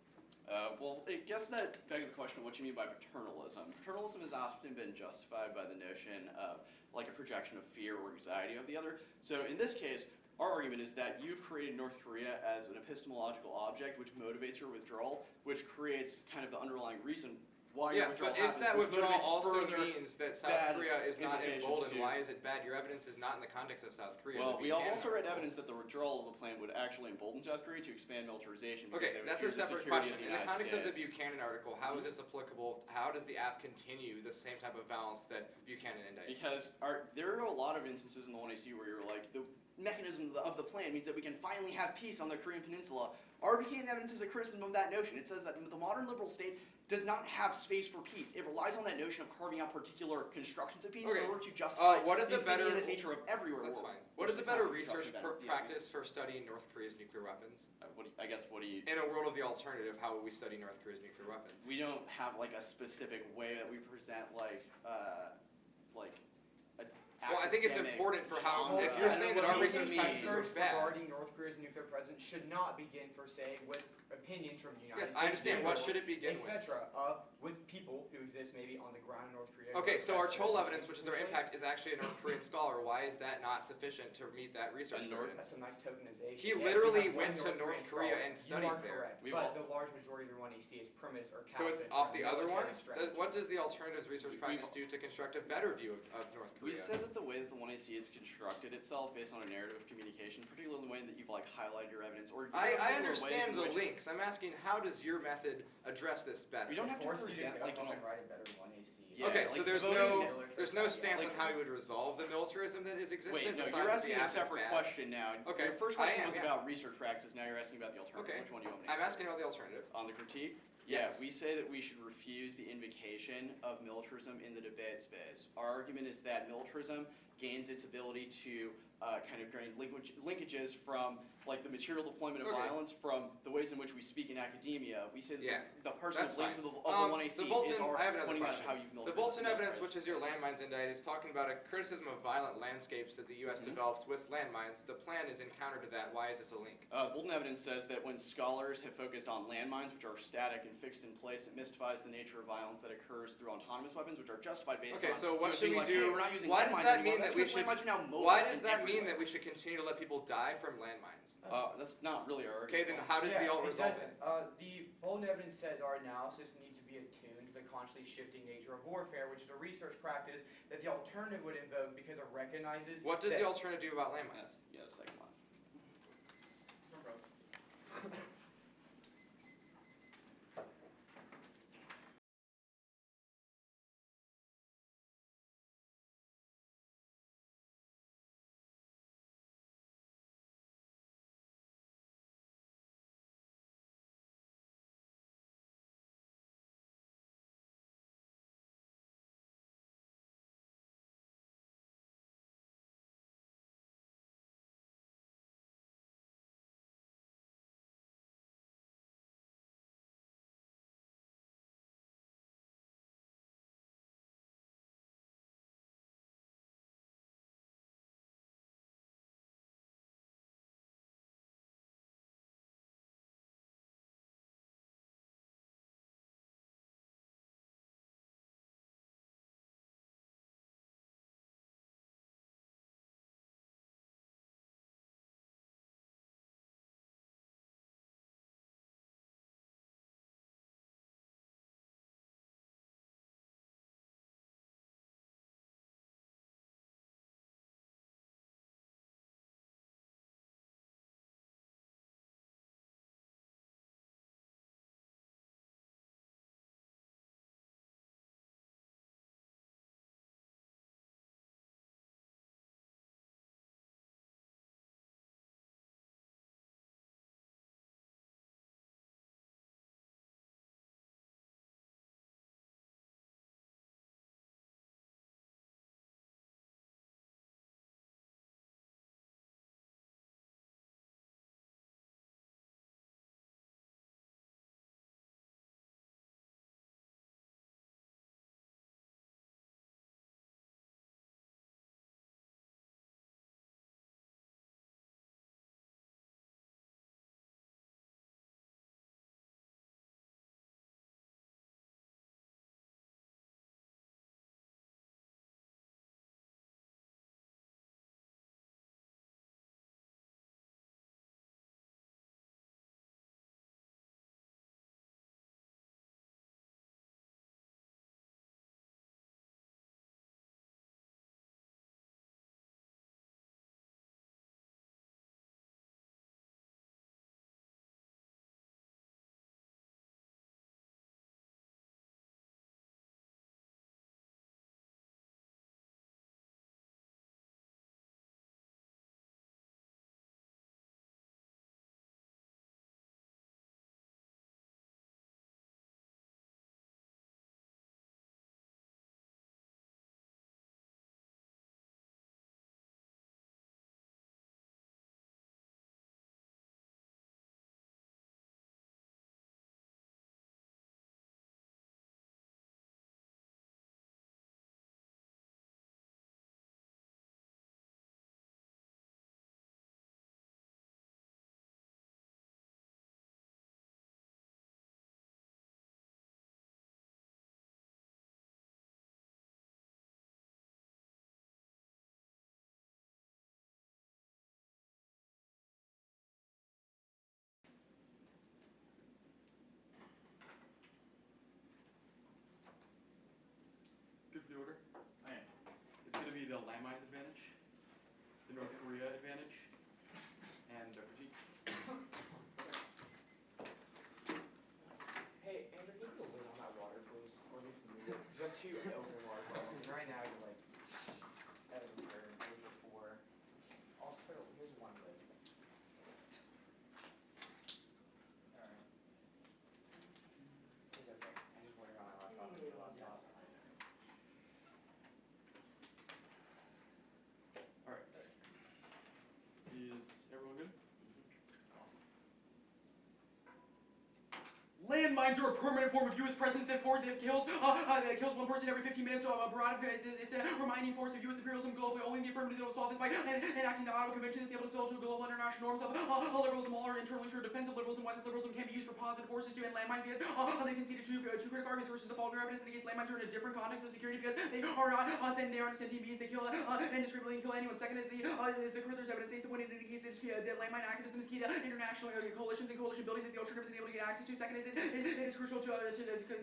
Well, I guess that begs the question of what you mean by paternalism. Paternalism has often been justified by the notion of like a projection of fear or anxiety of the other. So in this case, our argument is that you've created North Korea as an epistemological object which motivates your withdrawal, which creates kind of the underlying reason why your withdrawal happens. Yes, but if that withdrawal also means that South Korea is not emboldened, why is it bad? Your evidence is not in the context of South Korea. Well, we also read evidence that the withdrawal of the plan would actually embolden South Korea to expand militarization. Okay, that's a separate question. In the context of the Buchanan article, how is this applicable? How does the AF continue the same type of balance that Buchanan indicts? Because there are a lot of instances in the one I see where you're like, the mechanism of the plan means that we can finally have peace on the Korean Peninsula. Our Buchanan evidence is a criticism of that notion. It says that the modern liberal state does not have space for peace. It relies on that notion of carving out particular constructions of peace Okay. in order to justify what is the a better- insidious nature of everywhere That's war. fine. What is a better research practice for studying North Korea's nuclear weapons? What do you... In a world of the alternative, how will we study North Korea's nuclear weapons? We don't have like a specific way that we present like Well, I think it's academic important for how, genre. if you're I don't saying know that what our you research mean. practices are Research bad. regarding North Korea's nuclear presence should not begin, per se, with opinions from the United Yes, States. I understand. What should it begin with? Etc. With people who exist maybe on the ground in North Korea. Okay, so our President Chol is evidence, which is our essentially- impact, is actually a North Korean scholar. Why is that not sufficient to meet that research burden? That's some nice tokenization. He Yes, literally we have one went to North Korean Korea scholar. and studied You are there. correct, but the large majority of the one he sees is premise or So it's Calvinist off or the other military ones? strategy. What does the alternatives research practice do to construct a better view of North Korea? We said that the way that the 1AC is constructed itself based on a narrative of communication, particularly the way that you've like highlighted your evidence, or I understand the links. I'm asking, how does your method address this better? We don't have to Force you present go like home and write a better 1AC. Yeah, Okay, like so there's voting- no stance Like- on how you would resolve the militarism that is existent. Wait, no, besides you're that asking the a app is separate bad? question now. Okay, Your first I question am, was yeah. about research practices, now you're asking about the alternative. Okay, Which one do you want me to I'm answer? asking about the alternative. On the critique? Yes. Yeah, we say that we should refuse the invocation of militarism in the debate space. Our argument is that militarism gains its ability to kind of drain linkages from like the material deployment of Okay. violence from the ways in which we speak in academia. We say that Yeah, the personal that's links fine. of the 1AC the Bolton, is our I have another pointing out question. how you've The Bolton evidence, which is your landmines indictment, is talking about a criticism of violent landscapes that the U.S. develops with landmines. The plan is in counter to that. Why is this a link? Bolton evidence says that when scholars have focused on landmines, which are static and fixed in place, it mystifies the nature of violence that occurs through autonomous weapons, which are justified based Okay, on so what should being we like, do? Hey, we're not using Why does landmines that anymore. mean That's that we because should? landmines are now mobile Why does and that mean everywhere. that we should continue to let people die from landmines? That's not really our Okay, argument. then how does the alt resolve it? The Bolton evidence says our analysis needs to be attuned to the constantly shifting nature of warfare, which is a research practice that the alternative would invoke because it recognizes What does that the alternative do about landmines? Yeah, second line. Good for the order? I am. It's going to be the landmines advantage, the North Korea advantage, and the critique. Hey, Andrew, can you put a lid on that water, please? Or at least move it. You have two open water bottles, and right now you're like, that was third, three, four. Also, here's one lid. Alright. It's okay. I'm just working on my laptop and your laptop. Alright. Is everyone good? Awesome. Landmines are a permanent form of U.S. presence that kills one person every 15 minutes. Abroad, it's a reminding force of U.S. imperialism globally. Only the affirmative will solve this by enacting the Ottawa Convention that's able to sell to global international norms of liberalism, all are internal ensure defense of liberalism. Why this liberalism can be used for positive forces to end landmines because they conceded two critical arguments versus the following evidence against landmines are in a different context of security because they are not sentient beings. They kill indiscriminately and kill anyone. Second is the Critters evidence. They when it indicates that landmine activism is key to international coalitions and coalition building that the alternatives is able to get access to. Second is it is crucial to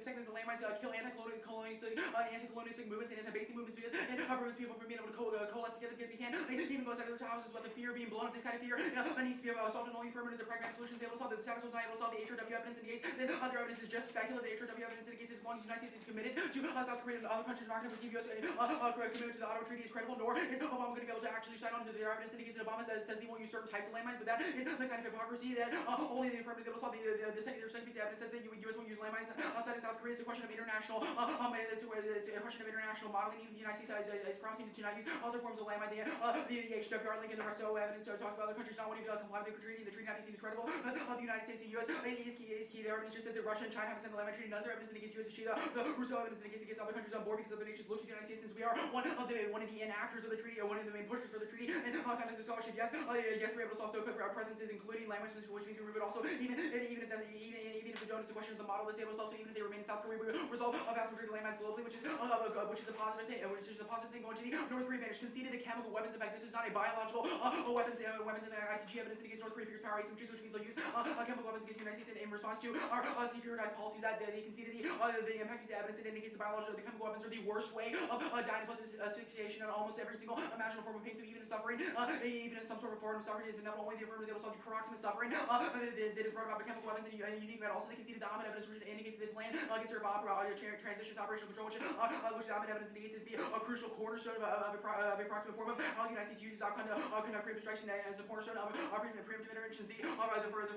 second is the landmines kill anti-colonialistic movements and anti-basic movements because it prevents people from being able to coalesce together because they can't even go outside of their houses without the fear of being blown up. This kind of fear needs to be solved, and only affirmative is a pragmatic solution able to solve. The status was not able to solve. The HRW evidence indicates that other evidence is just speculative. The HRW evidence indicates that as long as the United States is committed to South Korea and other countries are not going to receive U.S. commitment to the Ottawa Treaty is credible, nor is Obama going to be able to actually sign on to their evidence indicates that Obama says he won't use certain types of landmines, but that is the kind of hypocrisy that only the affirmative is able to solve. The second piece of evidence says that U.S. won't use landmines outside of South Korea. It's a question of international it's a question of international modeling. Even the United States is promising to not use other forms of landmine. The HWR link and the rest of evidence talks about other countries not wanting to comply with the treaty. The treaty not being seen as credible. The United States and the U.S. is key. The evidence just said that Russia and China haven't signed the landmine treaty. None of their evidence indicates U.S. is key. The Rousseau evidence indicates it gets other countries on board because other nations look to the United States since we are one of the enactors of the treaty, or one of the main pushers for the treaty. And context of scholarship, yes, we're able to solve so good for our presences, including language, which means we would also even if we don't, it's a question of the model that's able to solve. So even if they remain in South Korea, we would resolve a vast majority of landmines globally, which is a positive thing. Which is a positive thing going to the North Korea advantage. Conceded the chemical weapons. In fact, this is not a biological weapons. Weapons and ICG evidence indicates North Korea figures power asymmetries, which means they'll use chemical weapons against the United States in response to our securitized policies that they conceded the impact of the evidence. It indicates the chemical weapons are the worst way of dying plus asphyxiation on almost every single imaginable form of pain. So even in suffering, even in some sort of form of suffering, is inevitable. Only the affirmative is able to solve the proximate suffering that is brought about by chemical weapons and unique metal. Also, they conceded the Ahmed evidence, which indicates that the plan gets rid of transition to operational control, which the Ahmed evidence indicates is the crucial cornerstone of a proximate form of how the United States uses conduct preemptive strikes as a cornerstone of preemptive interventions. The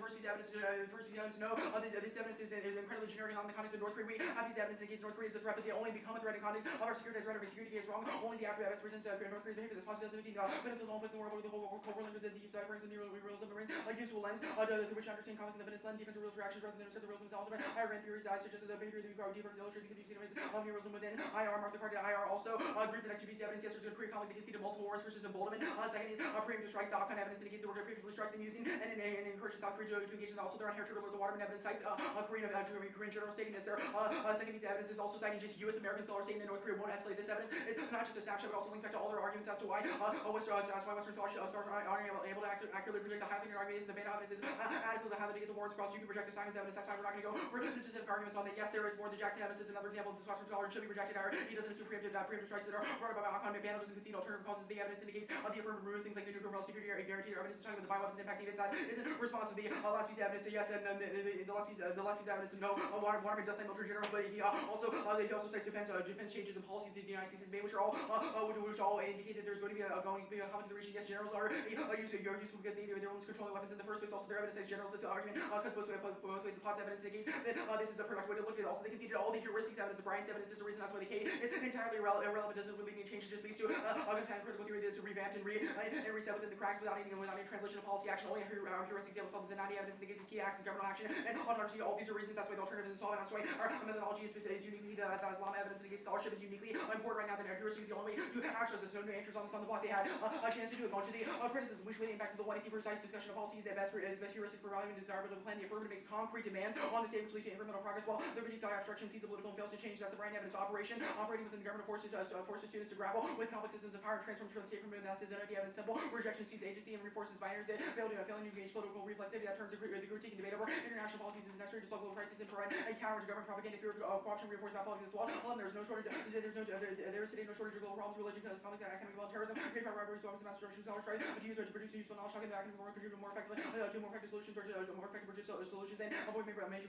first piece of evidence, no, this evidence is incredibly generic and on the context of North Korea. We have these evidence indicates North Korea is a threat, but they only become a threat in context of our securitized rhetoric. Security is wrong. Only the after evidence presents North Korea's behavior. This possible 17 Venezuela's only place in the world where the whole world is deep side brings the real submarines a useful lens through which to understand conflict in the Venezuelan defensive rules reactions rather than the rules themselves. I ran theories such as the behavior of the deeper illustrating the continuous of heroism within IR. Mark the card IR also agreed that activities evidence yes there's a Korean conflict that conceded multiple wars versus emboldenment. Second is preemptive strikes. The Afghan evidence indicates that we're going to preemptively strike them using and encourages South Korea to engage in also their inherent trigger. The Waterman evidence cites Korean general stating this. Their second piece of evidence is also citing just U.S. American scholars stating that North Korea won't escalate. This evidence is not just a snapshot, but also links back to all their arguments as to why Western scholars aren't able to accurately predict the highlighting argument is the band evidence is adequate to highlight to get the warrants across. You can reject the Simon's evidence. That's why we're not going to go for the specific arguments on that. Yes, there is more. The Jackson evidence is another example of this Western scholar should be rejected. He doesn't assume preemptive strikes that are brought about by Akon. Panel doesn't concede alternative causes. The evidence indicates the affirmative removes things like the nuclear world security guarantee. Their evidence is talking about the bioweapons impact. Even that isn't responsive. The last piece of evidence, yes, and then the last piece of evidence, no. Waterman does cite military generals, but he also cites defense changes in policy that the United States has made, which all indicate that there's going to be a conflict in the region. Yes, generals are useful because they're ones controlling weapons in the first place. Also, their evidence says generals. This argument cuts both ways. The POTS evidence indicates that this is a productive way to look at it. Also, they conceded all the heuristics evidence. Bryant's evidence is the reason that's why the K is entirely irrelevant. Doesn't really need change. It just leads to a kind of critical theory that is revamped and reset within the cracks without any translation of policy action. Only heuristics able to solve this. 90 evidence indicates is key to access governmental action and autocracy. All these are reasons. That's why the alternative is solved. That's why our methodology is uniquely that Islam evidence indicates scholarship is uniquely important right now. That heuristics is the only way to access this. No answers on the block. They had a chance to do it. Going to the criticism, which really impacts the one is precise discussion of policies that best heuristic for valuing desirable to plan. The affirmative makes concrete demands on the state which lead to incremental progress, while the critique abstraction sees the political and fails to change. That's the Bryant evidence operation operating within the government. government forces students to grapple with complex systems of power and transform from the state from analysis and idea of simple rejection sees agency and reinforces binaries that failing to engage political reflexivity that turns the critique and debate over international policies is necessary to solve global crises and provide a counter to government propaganda, fear of corruption, reinforce that politics as well. There is no shortage. There is today no shortage of global problems, religion, conflict, academic militarism, hate crime, robberies, weapons, mass destruction, scholar strike, to produce useful knowledge, talking to academic work, contribute more effectively to more effective solutions, or more effective solutions, and avoid major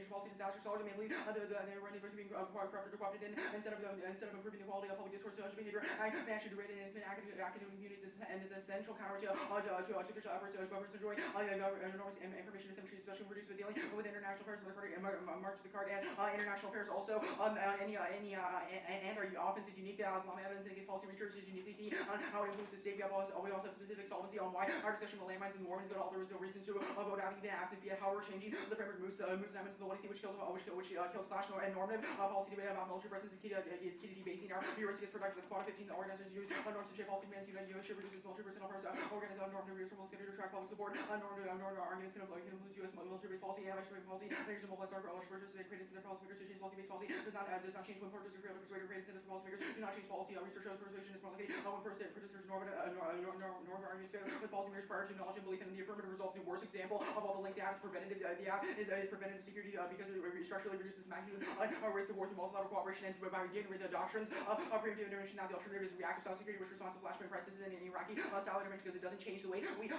policy disasters. Scholars may believe they were being corrupted or co-opted in instead of improving the quality of public discourse, social behavior, and actually degraded in academic communities and is an essential counter to official efforts of governments enjoy enormous information asymmetry, especially when reduced with dealing with international affairs, march to the card, and international affairs also. And our offense is unique. Islamic evidence against policy research is uniquely key on how it influences the state. We also have specific solvency on why our discussion of landmines and warnings, but all there is no reasons to vote out even absent via how we're changing the framework moves diamonds to the 1C, which kills clash and normative policy debate about military presence is key to debasing our heuristic is productive. The squad of 15 the organizers use norms to shape policy demands. U.S. should reduce military personnel first. Organize normative views from schedule to track public support. Normative arguments can influence U.S. military-based policy and extreme policy. Measures to mobilize our forces to create incentive policy makers to change policy-based policy. Does not change when purchasers fail to persuade or create incentives for policy makers. Do not change policy. Research shows persuasion is more likely when purchasers normative arguments fail with policy makers prior to knowledge and belief in the affirmative results. The worst example of all the links the app is preventative. The app is preventative security because it structurally reduces the magnitude risk of war through multilateral cooperation and by getting rid of the doctrines of preemptive intervention. Now the alternative is reactive style security, which responds to flashpoint crises in Iraqi style intervention because it doesn't change the way we do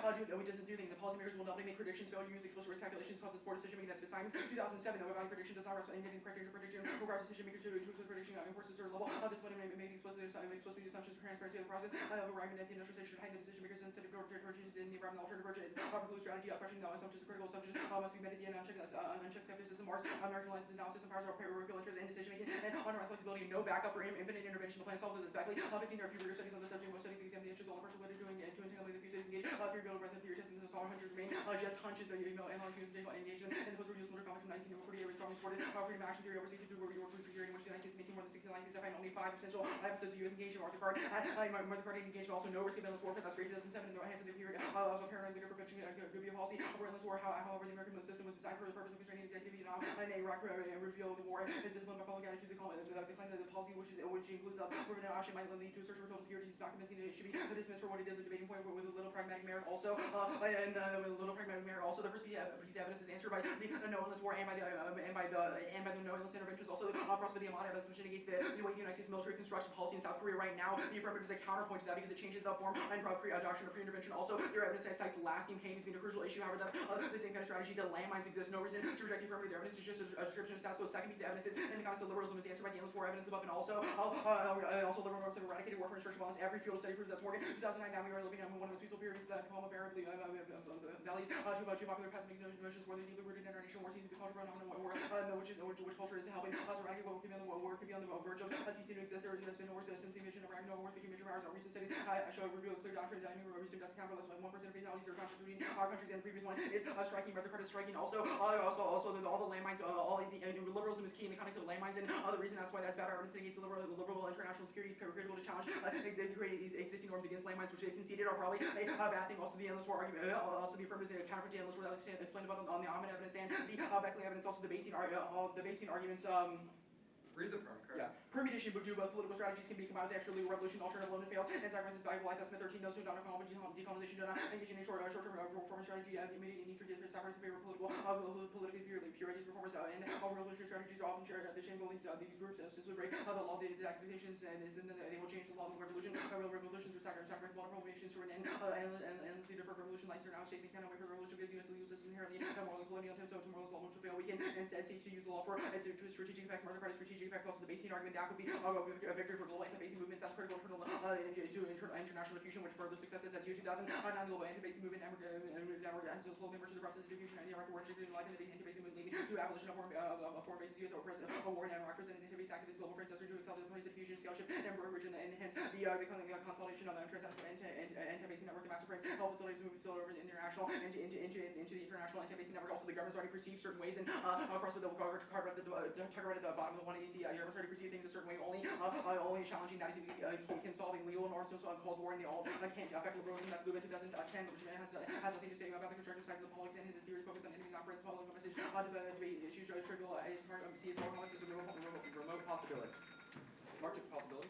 things. The policymakers will not make predictions, fail to use explicit risk calculations, causes poor decision making. That's Simon's 2007. The value prediction does not rest on getting correct interpretation. Requires decision makers to explicit prediction enforces a certain level of discipline and making explicitly assumptions for transparency of the process of arriving at the initial stage behind the decision makers instead of changes in the environmental alternative version is preclude strategy. Questioning the assumptions, critical assumptions must be met at the end. Unchecked skepticism, marginalized analysis, empowers our parochial interest in decision making and undermines flexibility. No backup for infinite intervention. The plan solves it. This Beckley. 15 there are few rigorous studies on the subject. Most studies examine the issues only partially related to entanglement. The few studies engage theory build breadth of theory testing. The smaller hunches remain just hunches. The analyze human engagement and the post-reduced military conflict from 1948 was strongly supported. Freedom action theory over 62 where we work with security in which the United States maintained more than 16 alliances. I find only 5 essential episodes of U.S. engagement. Arthur Card Martha Card engagement also no risk of endless warfare. That's great. 2007 in the hands of the period of apparent liquor prevention could be a policy of endless war. However, the American system was designed for the purpose of constraining executive Vietnam and Iraq reveal the war is disciplined by public attitude. They claim that the policy which includes the proven option might lead to a search for total security is not convincing. It should be dismissed for what it is, a debating point with a little pragmatic merit. Also, with a little pragmatic merit. Also, the first piece of evidence is answered by the no endless war and by the no endless interventions. Also, the process of the Amman evidence, which indicates the way the United States military constructs policy in South Korea right now. The affirmative is a counterpoint to that because it changes the form and doctrine of pre-intervention. Also, their evidence cites lasting pain as being a crucial issue. However, that's the same kind of strategy. The landmines exist. No reason to reject the affirmative. Their evidence is just a description of status quo. Second piece of evidence is in the context of liberalism is answered by the endless war evidence above, and also liberal norms have eradicated warfare and structural violence. Every field of study proves that's Morgan. 2009. Now we are living in one of the most peaceful periods that Palma Bear valleys. Two popular pessimistic notions where they're deeply rooted in our nation. War seems to be cultural phenomenon. Which culture is helping us eradicate what could be on the verge of ceasing to exist. Everything that's been worse since the invasion of Iraq. No wars between major powers. Our recent studies show reveal a clear doctrine that recent doesn't count for less than 1% of fatalities are constituting our countries, and the previous one is striking. Rutherford is striking. Also, all the landmines. Liberalism is key in the context of landmines, and the reason that's why that's bad evidence against the liberal international security is critical to challenge existing norms against landmines, which they conceded are probably a bad thing. Also, the endless war argument. Also, the affirmative is a counterpoint to endless war that explained about on the Amman evidence and the Beckley evidence. Also, the basing arguments. Read the firm, correct? Yeah. Permutation would do both political strategies can be combined with extra legal revolution, alternative alone fails, and sacrifices valuable life. That's Smith 13. Those who don't know decolonization do not engage in a short-term reform strategy. The immediate needs for sacrifice in favor of politically pure ideas reformers and revolutionary strategies are often shared. The shame beliefs these groups simply break the law, the expectations, and then they will change the law of revolution. Revolutions are sacrifice multiple nations to an endlessly different revolution. Lights are now shaking. They cannot wait for the revolution because the U.S. useless inherently moral and colonial so tomorrow's law which will fail. We can instead seek to use the law for its strategic effects. Martha Card strategic effects. Also, the basing argument that could be a victory for global anti-basing movements. That's critical to international diffusion, which further successes as year 2009 global anti-basing movement network has slowly emerged the process of diffusion and the Iraq war including life in the anti-basing movement leading to abolition of foreign-based U.S. war and Iraq president anti-based activist global friends to excel the place of diffusion, scholarship, and brokerage, and hence the consolidation of the transnational anti-basing network. The master frames help facilitate moving still over the international into the international anti-basing network. Also, the government's already perceived certain ways, and across the card at the bottom of the one you see, you're starting to perceive things a certain way. Only challenging that is can solve illegal norms, so calls war, and they all can't affect liberalism. That's Lubin 2010, which has nothing to say about the constructive sides of the politics, and his theory focused on enemies, not friends. Following a message on the debate issues trivial as hard see as more complex as a remote possibility. Mark took possibility.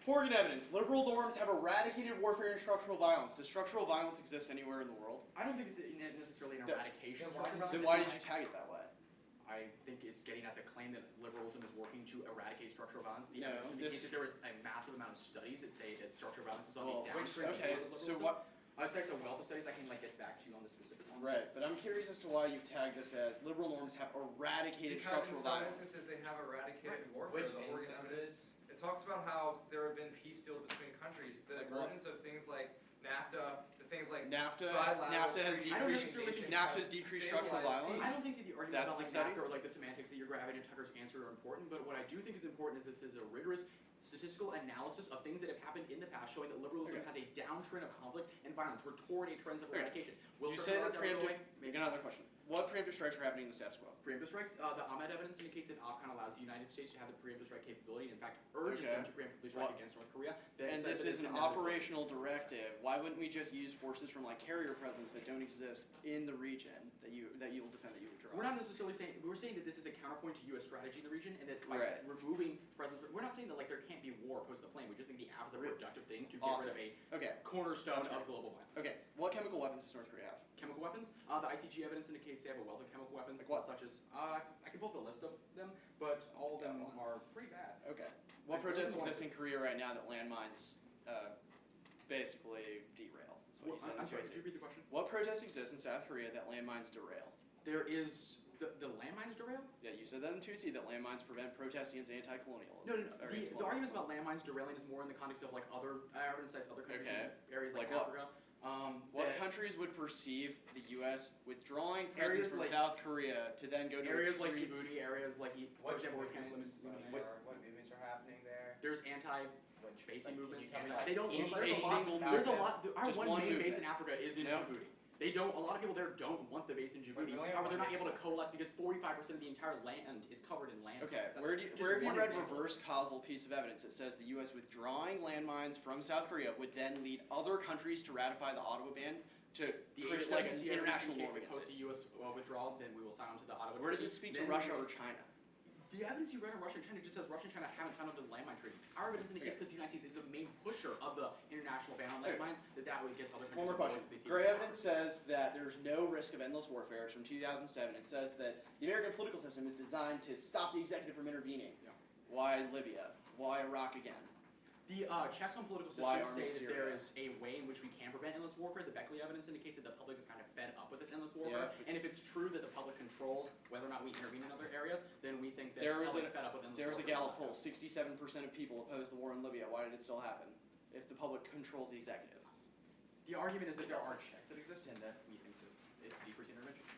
Important evidence. Liberal norms have eradicated warfare and structural violence. Does structural violence exist anywhere in the world? I don't think it's necessarily an eradication of structural violence. Then why did you tag it that way? I think it's getting at the claim that liberalism is working to eradicate structural violence. The No, evidence indicates that there was a massive amount of studies that say that structural violence is on the downstream okay, because of so liberalism. what? I'd say it's a wealth of studies. I can get back to you on the specific ones. Right, but I'm curious as to why you've tagged this as liberal norms have eradicated Because structural in some violence. instances they have eradicated warfare. Which The Oregon instances? evidence. It talks about how there have been peace deals between countries. The Like what? emergence of things like NAFTA, the things like NAFTA bilateral has treaties decreased. between nations NAFTA has have decreased stabilized structural violence. peace. I don't think that the arguments That's about the like study? NAFTA or like the semantics that you're grabbing in Tucker's answer are important, but what I do think is important is this is a rigorous statistical analysis of things that have happened in the past showing that liberalism Okay. has a downtrend of conflict and violence. We're toward a trend of Okay. eradication. Will You say structural that violence ever go preemptive. away? Make Maybe. another question. What preemptive strikes are happening in the status quo? Preemptive strikes, the Ahmed evidence indicates that OPCON allows the United States to have the preemptive strike capability and in fact urges Okay. them to preemptively strike Well, against North Korea. And this is an operational directive. Why wouldn't we just use forces from like carrier presence that don't exist in the region that you will defend, that you withdraw? We're not necessarily saying, we're saying that this is a counterpoint to U.S. strategy in the region and that by Right. removing presence, we're not saying that like there can't be war post the plane. We just think the app is a productive thing to get Awesome. rid of a Okay. cornerstone That's of great. global violence. Okay. What chemical weapons does North Korea have? Chemical weapons, the ICG evidence indicates they have a wealth of chemical weapons, Like what? such as, I can pull up the list of them, but all of them Yeah, well. are pretty bad. Okay. What Like, protests those are the exist in Korea right now that landmines basically derail? That's what you said. I'm That's sorry, what could you repeat the question? What protests exist in South Korea that landmines derail? There is, the landmines derail? Yeah, you said that in 2C, that landmines prevent protests against anti-colonialism. No. or The against arguments colonialism. about landmines derailing is more in the context of like other, evidence sites, other countries, Okay. in areas like, Like what? Africa. What that- countries would perceive the U.S. withdrawing presence Areas from like- South Korea to then go to Areas a like free- Djibouti, areas like, for example, where can't limit. What movements are happening there? There's anti Which, basing like, can movements you tell me, coming. like, They don't. a There's a lot. single There's a movement? lot. Our Just one one main base movement. in Africa is in No. Djibouti. They don't. A lot of people there don't want the base in Djibouti. we only have However, they're one not base able to in coalesce because 45% of the entire land is covered in land. Okay, That's where just have you one read example. reverse causal piece of evidence that says the U.S. withdrawing landmines from South Korea would then lead other countries to ratify the Ottawa ban to The create like an HWC international indicates norm that against post it? a U.S. Withdrawal, then we will sign on to the Ottawa Where does Treaty. it speak to Then Russia we- or China? The evidence you read on Russia and China just says Russia and China haven't signed up to the landmine treaty. Our evidence indicates Okay. that the United States is the main pusher of the international ban on Okay. landmines, that would get other countries One more on board question. because they see Gray it as evidence power. says that there's no risk of endless warfare. It's from 2007. It says that the American political system is designed to stop the executive from intervening. Yeah. Why Libya? Why Iraq again? The checks on political Why systems arm say that Syria? there is a way in which we can prevent endless warfare. The Beckley evidence indicates that the public is kind of fed up with this endless warfare. Yeah. And if it's true that the public controls whether or not we intervene in other areas, then we think that There the was public fed up with endless There was a warfare. Gallup poll. 67% of people opposed the war in Libya. Why did it still happen? If the public controls the executive. The argument is that there are checks that exist and that we think that it's decreasing intervention.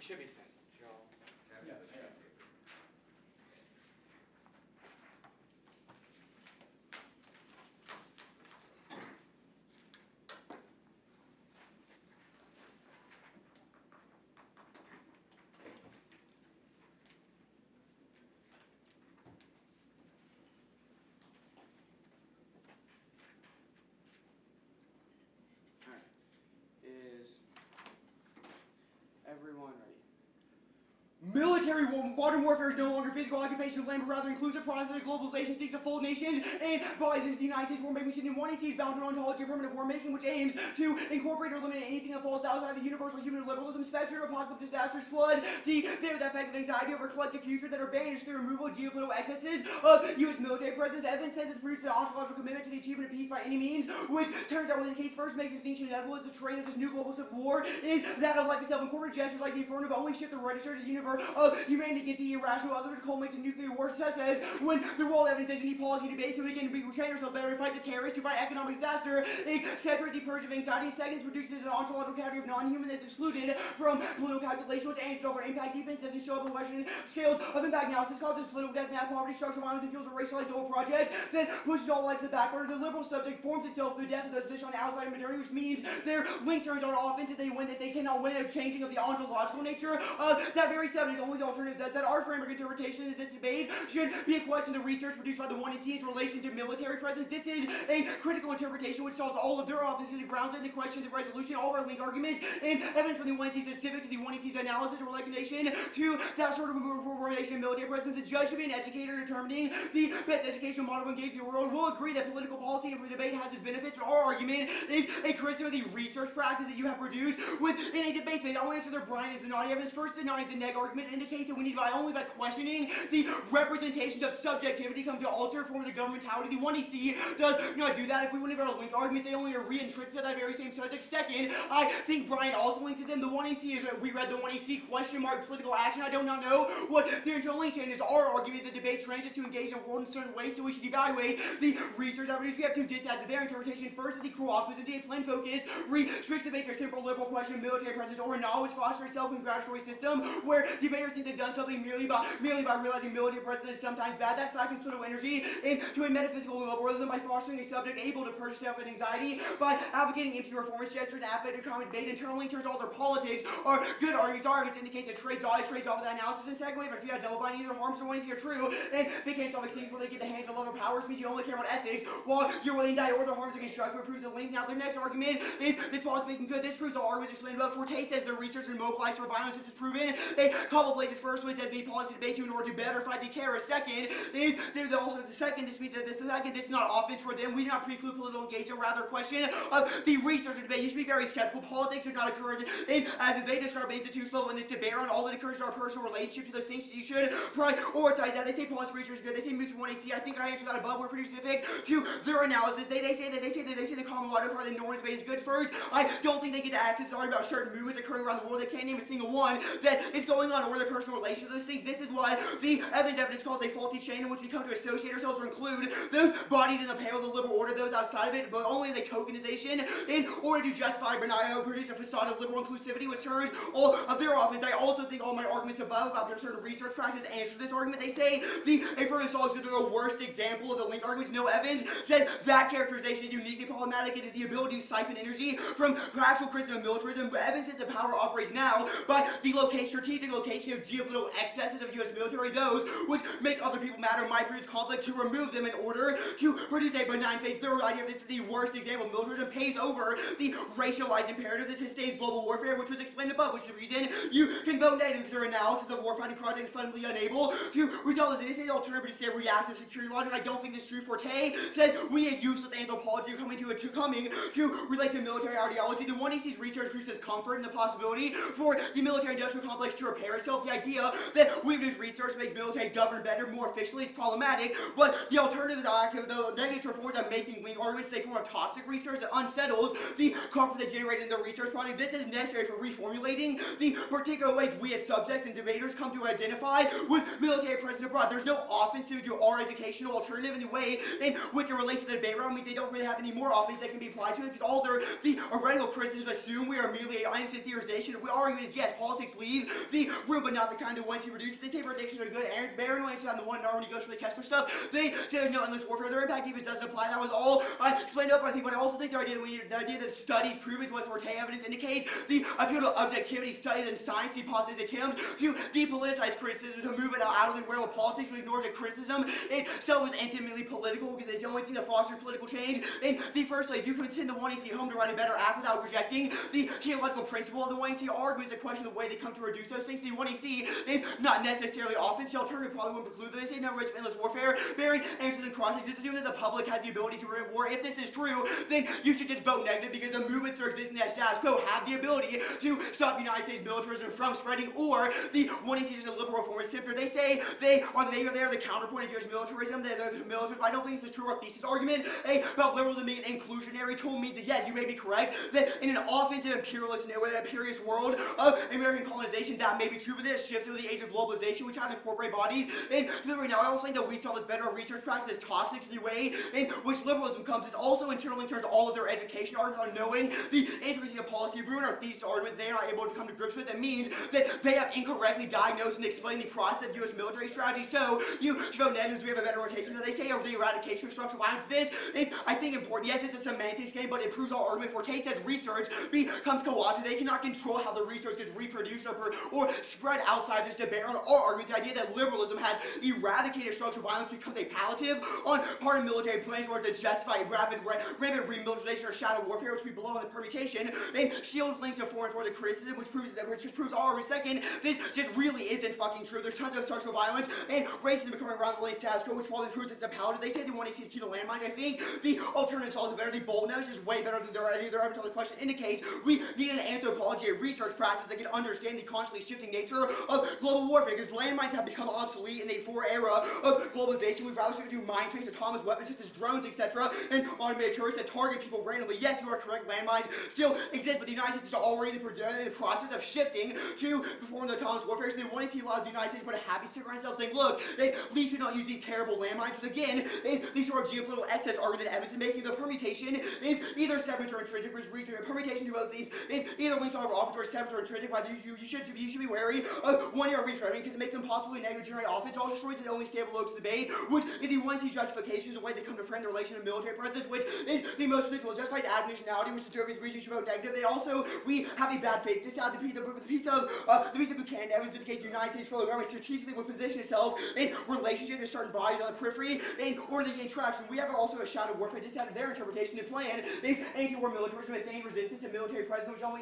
should be sent. Y'all. Yes. Alright. Is everyone ready? Modern warfare is no longer physical occupation of land, but rather inclusive process of globalization seeks to fold nations and bodies into the United States war making machine. And one is bound to an ontology of permanent war making, which aims to incorporate or eliminate anything that falls outside the universal human liberalism spectrum, apocalyptic disasters, flood, there that fact of anxiety over collective future that are banished through removal of geopolitical excesses of U.S. military presence. Evans says it produces an ontological commitment to the achievement of peace by any means, which turns out was the case first makes distinction inevitable as the terrain of this new global civil war is that of like the self-incorporated gestures like the affirmative only shift the registers of the universe of humanity against the irrational other to culminate to nuclear war, such as when the world evidence that any policy debates to begin to train ourselves better to fight the terrorists, to fight economic disaster, etc. The purge of anxiety. And second, produces an ontological category of non-human that's excluded from political calculation, which aims to over impact defense, doesn't show up in Western scales of impact analysis, causes political death, math, poverty, structural violence, and fuels a racialized dual project that pushes all life to the backward. The liberal subject forms itself through the death of those positions on the outside of modernity, which means their link turns on offense if they win, that they cannot win a changing of the ontological nature of that very subject. Only the alternative does that. Our framework interpretation of this debate should be a question of the research produced by the one in its relation to military presence. This is a critical interpretation which solves all of their obviously the grounds and the question of the resolution, all of our link arguments, and evidence from the one in specific to the one in analysis or recognition to that sort of formation of military presence. The judge should be an educator determining the best educational model to engage the world. We'll agree that political policy and debate has its benefits, but our argument is a criticism of the research practice that you have produced within a debate space. I'll answer their Brian is the naughty evidence. First denies the neg argument, indicates that we need by only by questioning the representations of subjectivity come to alter form of the governmentality. The 1EC does not do that. If we want to go to link arguments, they only are re-entricted to that very same subject. Second, I think Brian also links it in. The 1EC is we read the 1EC question mark political action. I do not know what their internal link chain is. Our argument is the debate tranches to engage in world in certain ways, so we should evaluate the research evidence. We have two disadds of their interpretation. First is the cruel opposite. The plain focus restricts debate to a simple liberal question of military presence or knowledge, fosters self-congratulatory system where debaters think they've done something merely by realizing military presence is sometimes bad. That siphons political energy into a metaphysical liberalism by fostering a subject able to purge self and anxiety by advocating empty reformist gestures and affected common debate internally turns all their politics are good arguments. Arguments indicates that trades off of that analysis. And secondly, if you have double binding, either harms or ones are true, and they can't solve extinction before they get the hands of lover powers, means you only care about ethics while you're willing to die or the harms are constructive. It proves the link. Now their next argument is this policy making good. This proves the arguments explained above. Forte says their research and mobilized for violence. This is proven. They couple places. First one says the policy debate to in order to better fight the terrorists. Second is they're also the second. This means that this is not offense for them. We do not preclude political engagement, rather a question of the research debate. You should be very skeptical. Politics should not occur in as if they describe institutional level in this debate on all that occurs in our personal relationship to those things. You should prioritize that. They say policy research is good. They say mutual 1AC. I think I answered that above. We're pretty specific to their analysis. They say the common law part of the Northern debate is good. First, I don't think they get to access to argue about certain movements occurring around the world. They can't name a single one that is going on or their personal relation to those things. This is why the evidence calls a faulty chain in which we come to associate ourselves or include those bodies in the pale of the liberal order, those outside of it, but only as a tokenization in order to justify Bernio produce a facade of liberal inclusivity which turns all of their offense. I also think all my arguments above about their certain research practice answer this argument. They say the affirmative solves they're the worst example of the link arguments. No Evans says that characterization is uniquely problematic. It is the ability to siphon energy from actual criticism of militarism. But Evans says the power operates now by the strategic location of geopolitical excesses of U.S. military, those which make other people matter, might produce conflict, to remove them in order to produce a benign phase. Their idea of this is the worst example of militarism pays over the racialized imperative that sustains global warfare, which was explained above, which is the reason you can vote negative because their analysis of warfighting projects is fundamentally unable to resolve this. They say the alternative is to say reactive security logic. I don't think this is true. Forte says we need useless anthropology coming to relate to military ideology. The one he sees research produces comfort in the possibility for the military industrial complex to repair warfare itself. The idea that we produce research makes military govern better, more efficiently, is problematic, but the alternative is active, the negative performance of making weak arguments take form of toxic research that unsettles the comfort that generated in the research project. This is necessary for reformulating the particular ways we as subjects and debaters come to identify with military presence abroad. There's no offense to our educational alternative in the way in which it relates to the debate round. I mean, they don't really have any more offense that can be applied to it, because all the heretical criticisms assume we are merely an innocent theorization. We argument is, yes, politics leave the room, but not the kind of ones he produces. They say predictions are good. Aaron Barron will answer that in the one hour when he goes for the Kessler stuff. They say there's no endless warfare. Their impact even doesn't apply. That was all I explained up, I think, but I also think the idea that studies prove it, what forte evidence indicates, the appeal to objectivity, studies in science, the positive attempt to depoliticize criticism, to move it out of the realm of politics, to ignore the criticism itself is intimately political, because it's the only thing that fosters political change in the first place. You can send the one you see home to write a better act without rejecting the theological principle of the one you see arguments that question the way they come to reduce those things. The one you see is not necessarily offense. The alternative probably wouldn't preclude that. They say no risk of endless warfare. Bearing answers and crossings. It's assumed that the public has the ability to prevent war. If this is true, then you should just vote negative, because the movements that are existing as status quo have the ability to stop United States militarism from spreading, or the one you see is a liberal reformist center. They say they are the counterpoint of U.S. militarism. They're the militarists. I don't think this is true or thesis argument about liberalism being an inclusionary tool means that, yes, you may be correct, that in an offensive imperialist world of American colonization, that may be true, but this shift to the age of globalization, which has to incorporate bodies into liberty. Now, I also think that we saw this better research practice is toxic to the way in which liberalism comes. It's also internally turns all of their education arguments on knowing the intricacies of policy. If we ruin our thesis argument, they are not able to come to grips with. That means that they have incorrectly diagnosed and explained the process of U.S. military strategy. So you show negatives, we have a better rotation. They say the eradication of structural violence. This is, I think, important. Yes, it's a semantics game, but it proves our argument. For case as research becomes co-opted, they cannot control how the research gets reproduced or spread outside this debate on our argument. The idea that liberalism has eradicated structural violence becomes a palliative on part of military plans where to justify rapid remilitarization or shadow warfare, which we below in the permutation, and shields links to foreign toward the criticism, which just proves our argument. Second, this just really isn't fucking true. There's tons of structural violence and racism becoming around the lane status quo, which probably proves it's a palliative. They say they want to see the landmine. I think the alternative solves it better. The boldness is way better than any of their evidence on the question indicates. We need an anthropology, a research practice that can understand the constantly shifting nature of global warfare, because landmines have become obsolete in the era of globalization. We'd rather shift to mine space, autonomous weapons such as drones, etc., and automated terrorists that target people randomly. Yes, you are correct, landmines still exist, but the United States is already in the process of shifting to perform the autonomous warfare. So they want to see allows the United States to put a happy sticker on itself saying, look, at least we don't use these terrible landmines, which again is the sort of geopolitical excess argument that Evans is making. The permutation is either separate or intrinsic, which reason permutation to both these is either linked over offense or separate or intrinsic. Whether you should be wary of one-year reframing, because it makes them possibly negative generate offense. Also destroys the only stable loads debate, which is the one of these justifications, the way they come to frame the relation of military presence, which is the most applicable. Justifies adnationality, which determines the reason you should vote negative. They also, we have a bad faith. This the piece of Buchanan evidence indicates the United States federal government strategically would position itself in relationship to certain bodies on the periphery in order to gain traction. We have also a shadow warfare. This out of their interpretation and plan is anti-war militarism with any resistance and military presence, which only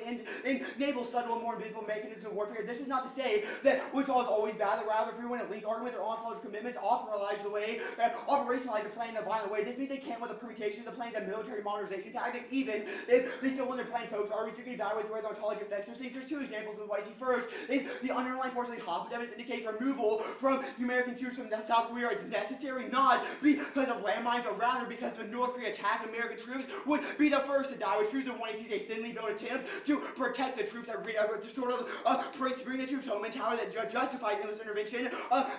enable subtle and more invisible mechanisms of warfare. This is not to say that withdrawal is always bad, that rather if we want to link argument their ontological commitments, operationalize the plan in a violent way. This means they can't with the permutations of plans and military modernization tactic, even if they still want their plan folks armies. You can evaluate where the ontology affects those things. There's two examples of what I see. First is the underlying portion of the Hoffman evidence indicates removal from American troops from South Korea is necessary, not because of landmines, but rather because if North Korea attacked American troops would be the first to die, which proves that one sees a thinly veiled attempt to protect the troops that bring the troops home mentality that justifies endless intervention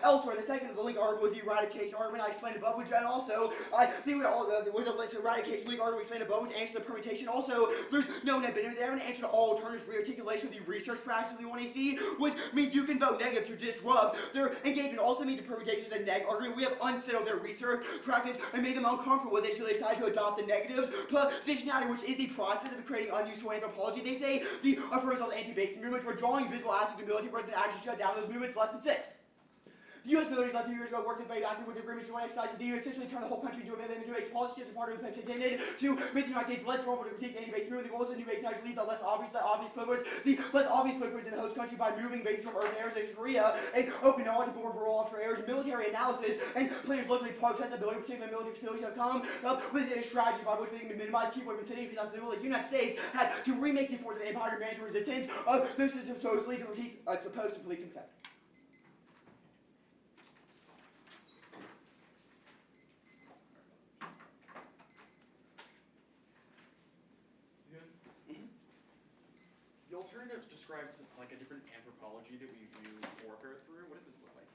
elsewhere. The second of the link argument was the eradication argument I explained above, which and also I think with the eradication link argument we explained above, which answers the permutation. Also, there's no net benefit. They haven't answered all alternatives rearticulation of the research practice of the 1AC, which means you can vote negative to disrupt their engagement. Also means the permutation is a neg argument. We have unsettled their research practice and made them uncomfortable with it, so they decided to adopt the negatives positionality, which is the process of creating unuseful anthropology. They say the affirmative anti-basing movements were drawing visual aspects of military presence and actually shut down those movements. Lesson 6. The U.S. military last few years ago worked very actively with agreements to exercise the U.S. essentially turned the whole country into a policy shift as part of the intended to make the United States less vulnerable to critiques anti-base movement. The goal is the new base to actually leave the less obvious footprints in the host country by moving bases from urban areas like Korea and Okinawa to border offshore areas. Military analysis and planners locally protest the ability, particularly military facilities, have come up with a strategy by which they can minimize keep away from city because the United States had to remake the forces of empire to manage resistance of those systems supposedly to police and protect. The alternative describes like a different anthropology that we view warfare through. What does this look like?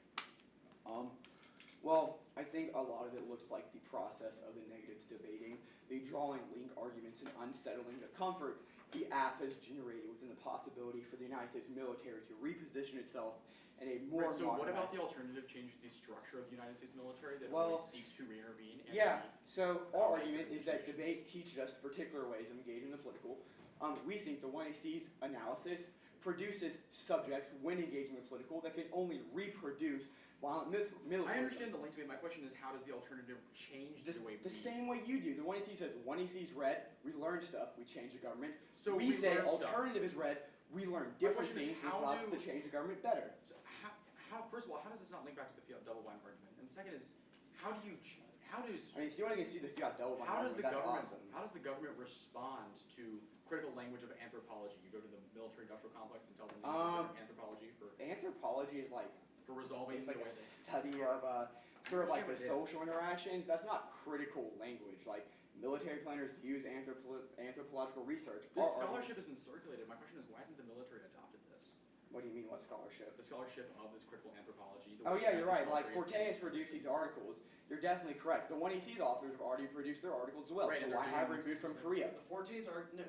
Well, I think a lot of it looks like the process of the negatives debating, the drawing link arguments and unsettling the comfort the app has generated within the possibility for the United States military to reposition itself in a more right, so what about modernized. the alternative changes the structure of the United States military that Well, always seeks to reintervene? And yeah, so our argument is that situations? debate teaches us particular ways of engaging the political. We think the 1AC's analysis produces subjects when engaging the political that can only reproduce violent militarism. I understand the link to it. My question is, how does the alternative change the way The same way you do. The 1AC says 1AC is red, we learn stuff, we change the government. So we say learn alternative is red, we learn different question is, things, which allows us to change the government better. So how, first of all, how does this not link back to the fiat double bind argument? And second is, how does I mean, if you want to see the fiat double bind argument, that's awesome. How does the government respond to critical language of anthropology? You go to the military-industrial complex and tell them they need anthropology for Anthropology is like resolving. It's like a study of sort of like the social interactions. That's not critical language. Like military planners use anthropological research. This scholarship has been circulated. My question is, why hasn't the military adopted this? What do you mean, what scholarship? The scholarship of this critical anthropology. Oh yeah, you're right. Like Forte has produced these articles. You're definitely correct. The 1EC's authors have already produced their articles as well. Right, so and why have we moved from Korea? The Forte argument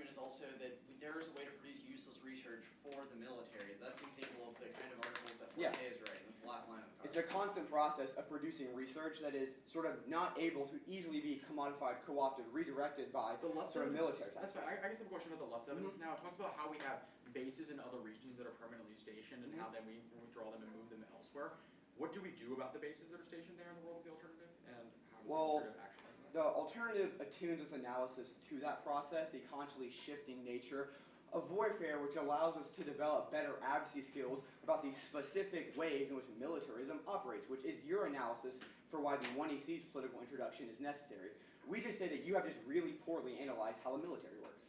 is also that there is a way to produce useless research for the military. That's an example of the kind of articles that Forte is writing. That's the last line of the It's a constant process of producing research that is sort of not able to easily be commodified, co-opted, redirected by sort of military That's tasks. fine. I guess I have a question about the Lutz evidence now. It talks about how we have bases in other regions that are permanently stationed and how then we withdraw them and move them elsewhere. What do we do about the bases that are stationed there in the world of the alternative? And how does the alternative actualize that? The alternative attunes its analysis to that process, the constantly shifting nature of warfare, which allows us to develop better advocacy skills about the specific ways in which militarism operates, which is your analysis for why the 1EC's political introduction is necessary. We just say that you have just really poorly analyzed how the military works.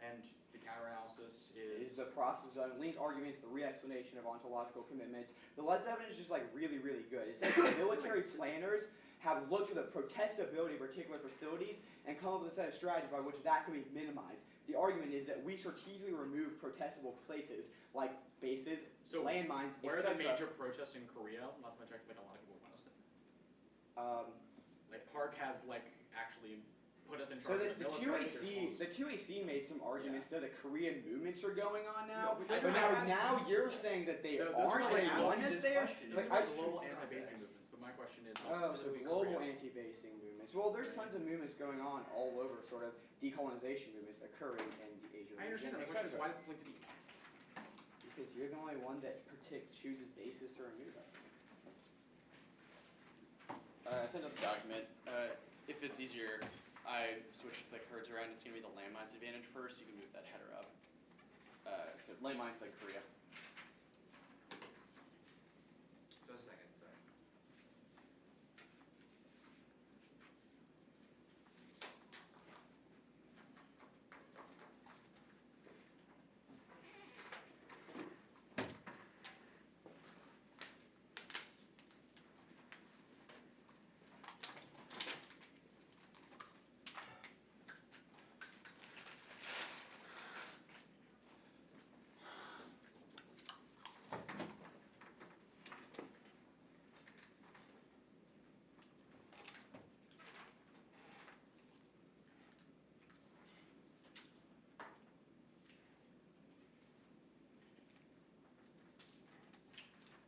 And the counter-analysis is the process of linked arguments, the re-explanation of ontological commitments. The Lutz evidence is just like really, really good. It says that military planners have looked at the protestability of particular facilities and come up with a set of strategies by which that can be minimized. The argument is that we strategically remove protestable places like bases, landmines, etc. Where are the major protests in Korea? Last time I checked, like a lot of people want us there. Like Park has like actually put us in charge of the military. The 2AC made some arguments that the Korean movements are going on now. No, but now you're saying that they aren't. They want us there. Like I global anti-basing movements, but my question is. So global anti-basing movements. Well, there's tons of movements going on all over, sort of decolonization movements occurring in the Asian region. I understand that. My question is, why does this link to the Because you're the only one that chooses bases to remove them. I sent out the document. If it's easier, I switched the herds around. It's going to be the landmines advantage first. You can move that header up. So landmines like Korea. Just a second, sorry.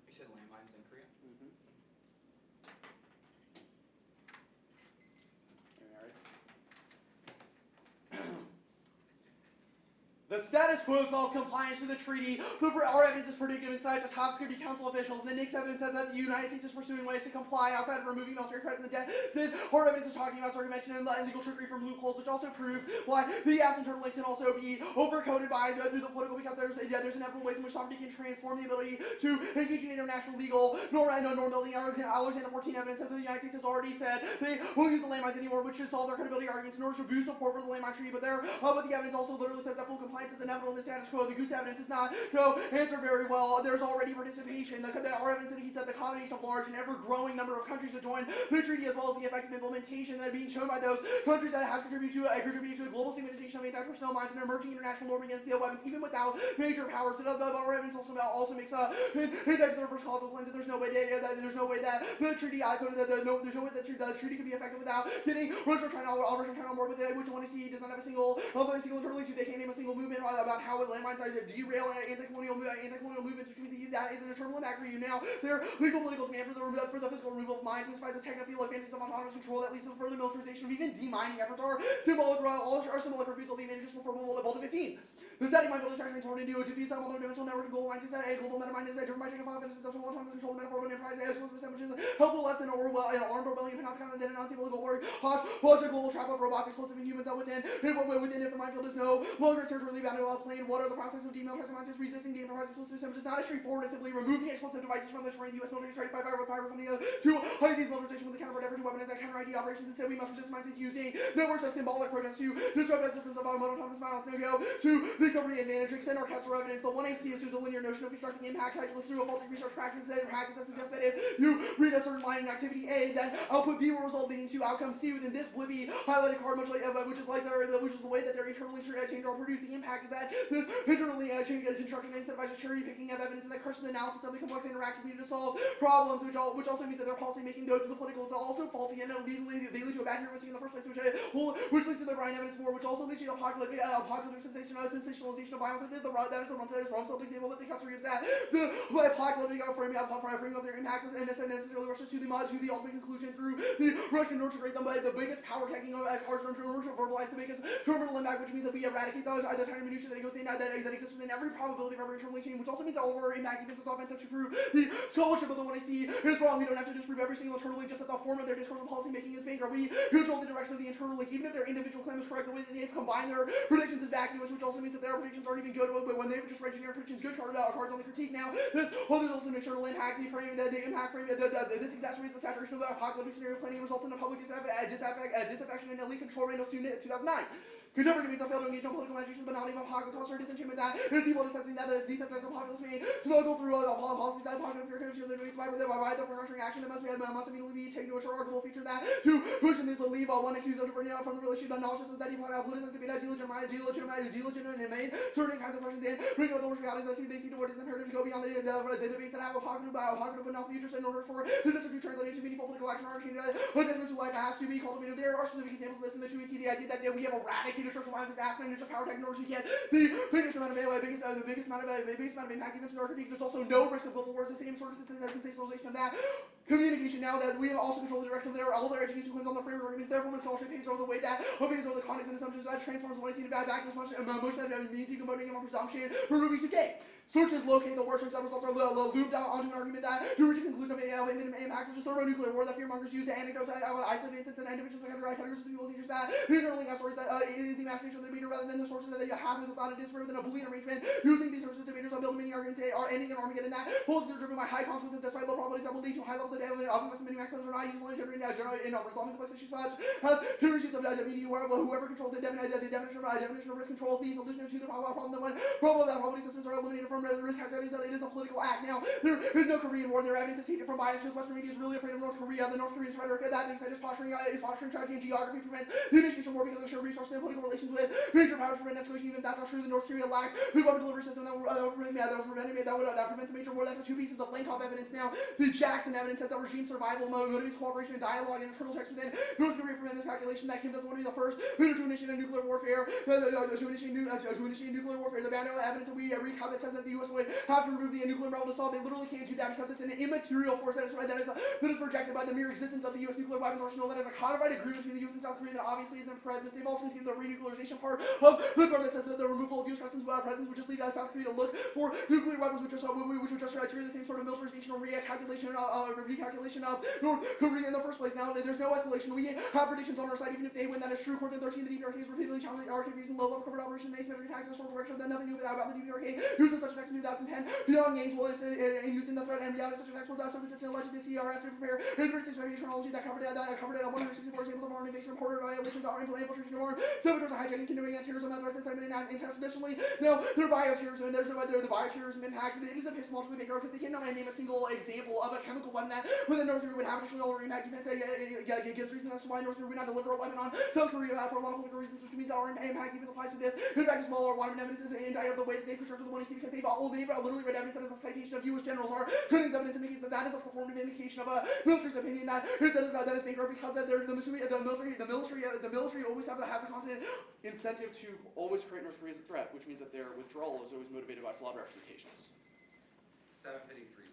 You said landmines in Korea? The status quo solves compliance to the treaty. Our evidence is predictive inside the top Security Council officials. The NICS evidence says that the United States is pursuing ways to comply outside of removing military presence in the debt. Then our evidence is talking about circumvention and legal trickery from loopholes, which also proves why the apps internal links can also be overcoded by through the political, because there's inevitable ways in which sovereignty can transform the ability to engage in international legal norm building. Alexander 14 evidence says that the United States has already said they won't use the landmines anymore, which should solve their credibility arguments in order to boost support for the landmine treaty. But the evidence also literally says that full compliance is inevitable in the status quo. The goose evidence is not answered very well. There's already participation. Our evidence indicates that the combination of large and ever-growing number of countries to join the treaty, as well as the effective implementation that being shown by those countries that have contributed to a global stigmatization of anti-personnel mines and an emerging international norm against steel weapons, even without major powers. But our evidence also makes indexes the reverse causal claims that there's no way that the treaty could be effective without getting Russia or China on board with it, which one does not have a single internal issue. They can't name a single movement about how landmines are to derail anti-colonial movements, which means that is an internal impact for you. Now, their legal political demand for the physical removal of mines, despite the techno-feel advantages of autonomous control that leads to further militarization of even demining efforts, are symbolic refusal of the advantages for Volta 15. The static mind building is actually torn into a diffuse multi-dimensional network of global minds, a global meta mind is driven by techno-five and successful autonomous control metaphor of an enterprise, which is helpful less than an armed rebellion panopticon, and then an unstable global hodgepodge, a global trap of robots, explosive inhumans out within. If the minefield is no longer territorially bound to a plane, what are the processes of demilitarizing minds resisting the enterprise explosive system? Which is not a straightforward, it's simply removing explosive devices from the terrain. The U.S. military is trying to fight fire with fire, funding to hide these militarization with the counterpart effort to weaponize counter-ID operations. Instead, we must resist minds using networks of symbolic protests to disrupt systems of autonomous violence. Now go to recovery advantage, extend our Kessler evidence. The 1AC assumes a linear notion of constructing impact calculus through a faulty research practice that suggests that if you read a certain line in activity A, then output B will result leading to outcome C within this Blibby highlighted card, which is the way that they're internally changed or produce. The impact is that this internally changed construction incentivizes cherry picking of evidence and the Carson analysis of the complex interactions needed to solve problems, which also means that their policy making, those of the political, is also faulty and they lead to a bad heuristic in the first place, which leads to the Brian evidence war, which also leads to the apocalyptic sensationalization of violence. That is the wrong example that the customer gives, that the apocalyptic framing of their impacts and necessarily rushes to the ultimate conclusion through the rush to nurture them. But the biggest power taking of cards in order to verbalize the biggest terminal impact, which means that we eradicate the tiny minutia that goes in that exists within every probability of every internally chain, which also means that all of our impact defenses offensive to prove the scholarship of the one I see is wrong. We don't have to disprove every single internal link, just that the form of their discourse and policy making is bankrupt. We control the direction of the internal link, even if their individual claim is correct. The way that they've combined their predictions is vacuous, which also means that their predictions aren't even good. But when they've just read generic predictions, good cards on the critique. Now, there's also an external impact. The impact frame, this exacerbates the saturation of the apocalyptic scenario planning and results in a public disaffection and elite control rate of student 2009. Contemporary debates have failed to engage on political agitations, but not even apocalypse or disenchantment that is people discussing that is desensitized the populace may smuggle through policies that apocalypse fear conditions that debates by the precautionary action that must immediately be taken to assure our global future that to push in this would leave one accused of bringing out from the relationship knowledge systems that he politicized debate delegitimate certain kinds of questions and bring out the worst realities that they see to what is imperative to go beyond the debates that have apocalypse but not futures in order for this to be translated into meaningful political action or change attachment to life has to be cultivated. There are specific examples of this in the 2 we see the idea that we have eradicated structural violence as aspect and just power tech in order to get the biggest amount of impact even to our critique. There's also no risk of global wars, the same sort of sensationalization of that communication. Now that we have also controlled the direction of all their education claims on the framework arguments, therefore when scholarship pays over the way that obeys over the context and assumptions that transforms what I see to back as much that means you can voting on presumption for Ruby 2K. Searches locate the worst that results are looped onto an argument that to reach a conclusion of impacts such as thermonuclear war that fearmongers use to anecdotes of isolated instances and individuals like categories of people's teachers that internally got stories that is the imagination of the debater rather than the sources that they have as a thought it is rather than a Boolean arrangement using these sources debaters of building many arguments are ending an Armageddon that polls are driven by high consequences despite low probabilities that will lead to high levels of investment maximums are not useful in resolving complex issues such as terror issues of WD where whoever controls the definition of risk controls the solution to the problem that when probability systems are eliminated from risk calculators that it is a political act. Now, there is no Korean war. Their evidence is taken from bias because Western media is really afraid of North Korea. The North Korean rhetoric that thinks that is posturing tragedy and geography prevents the initiation of war because of shared resources and political relations with major powers prevent escalation. Even if that's not true, the North Korea lacks the weapon delivery system that prevents a major war. That's the 2 pieces of Lankov evidence. Now, the Jackson evidence says that regime survival motivates cooperation and dialogue and internal text within North Korea prevent miscalculation. That Kim doesn't want to be the first leader to initiate a nuclear warfare. To initiate nuclear warfare. The Bano evidence that we recount that says that the U.S. would have to remove the nuclear rebel to solve withdrawal. They literally can't do that because it's an immaterial force that is projected by the mere existence of the U.S. nuclear weapons arsenal. That is a codified agreement between the U.S. and South Korea that obviously isn't present. They've also conceived the renuclearization part of the part that says that the removal of U.S. presence would just lead South Korea to look for nuclear weapons, which would just trigger the same sort of militarization or recalculation of North Korea in the first place. Now, there's no escalation. We have predictions on our side, even if they win. That is true. According to 13, the DPRK is repeatedly challenging the RK using low-level covert operations and asymmetric attacks and historical record that nothing new about the DPRK uses such attacks in 2010. Pyongyang's was in using the threat and reality such attacks was so consistent alleged the CRS to prepare influencing chronology that covered 164 examples of armed invasion, reported violations, armed infiltration of armed saboteurs, hijacking, canoeing, and terrorism, threats, incitement, and additionally, now, their bioterrorism, and there's the bioterrorism impact. It is epistemologically bankrupt because they cannot name a single example of a chemical weapon that within North Korea would have additional already impact. You can say it gives reason as to why North Korea would not deliver a weapon on South Korea for a lot of political reasons, which means our impact even applies to this. In fact, smaller water evidence is indicted of the way that they constructed the 1AC because they've literally read evidence that is a citation of U.S. generals are cutting evidence indicates that is a performative indication of a military's opinion that is bankrupt because that the military always has a constant incentive to always create North Korea as a threat, which means that their withdrawal is always motivated by flawed representations. 7:53.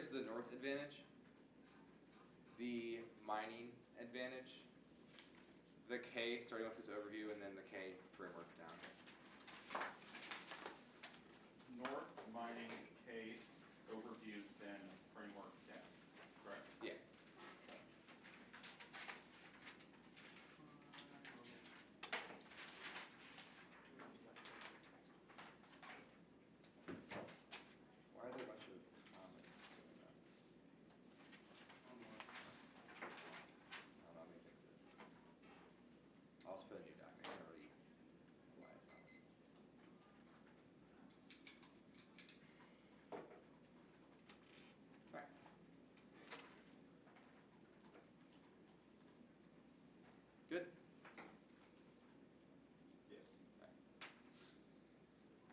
is the North advantage, the mining advantage, the K starting with this overview, and then the K framework down. North, mining, K, overview, then framework down. Correct? Yes. Why are there a bunch of comments doing that? Let me fix it. I'll just put a new document. I already know why it's not. Alright. Good. Yes.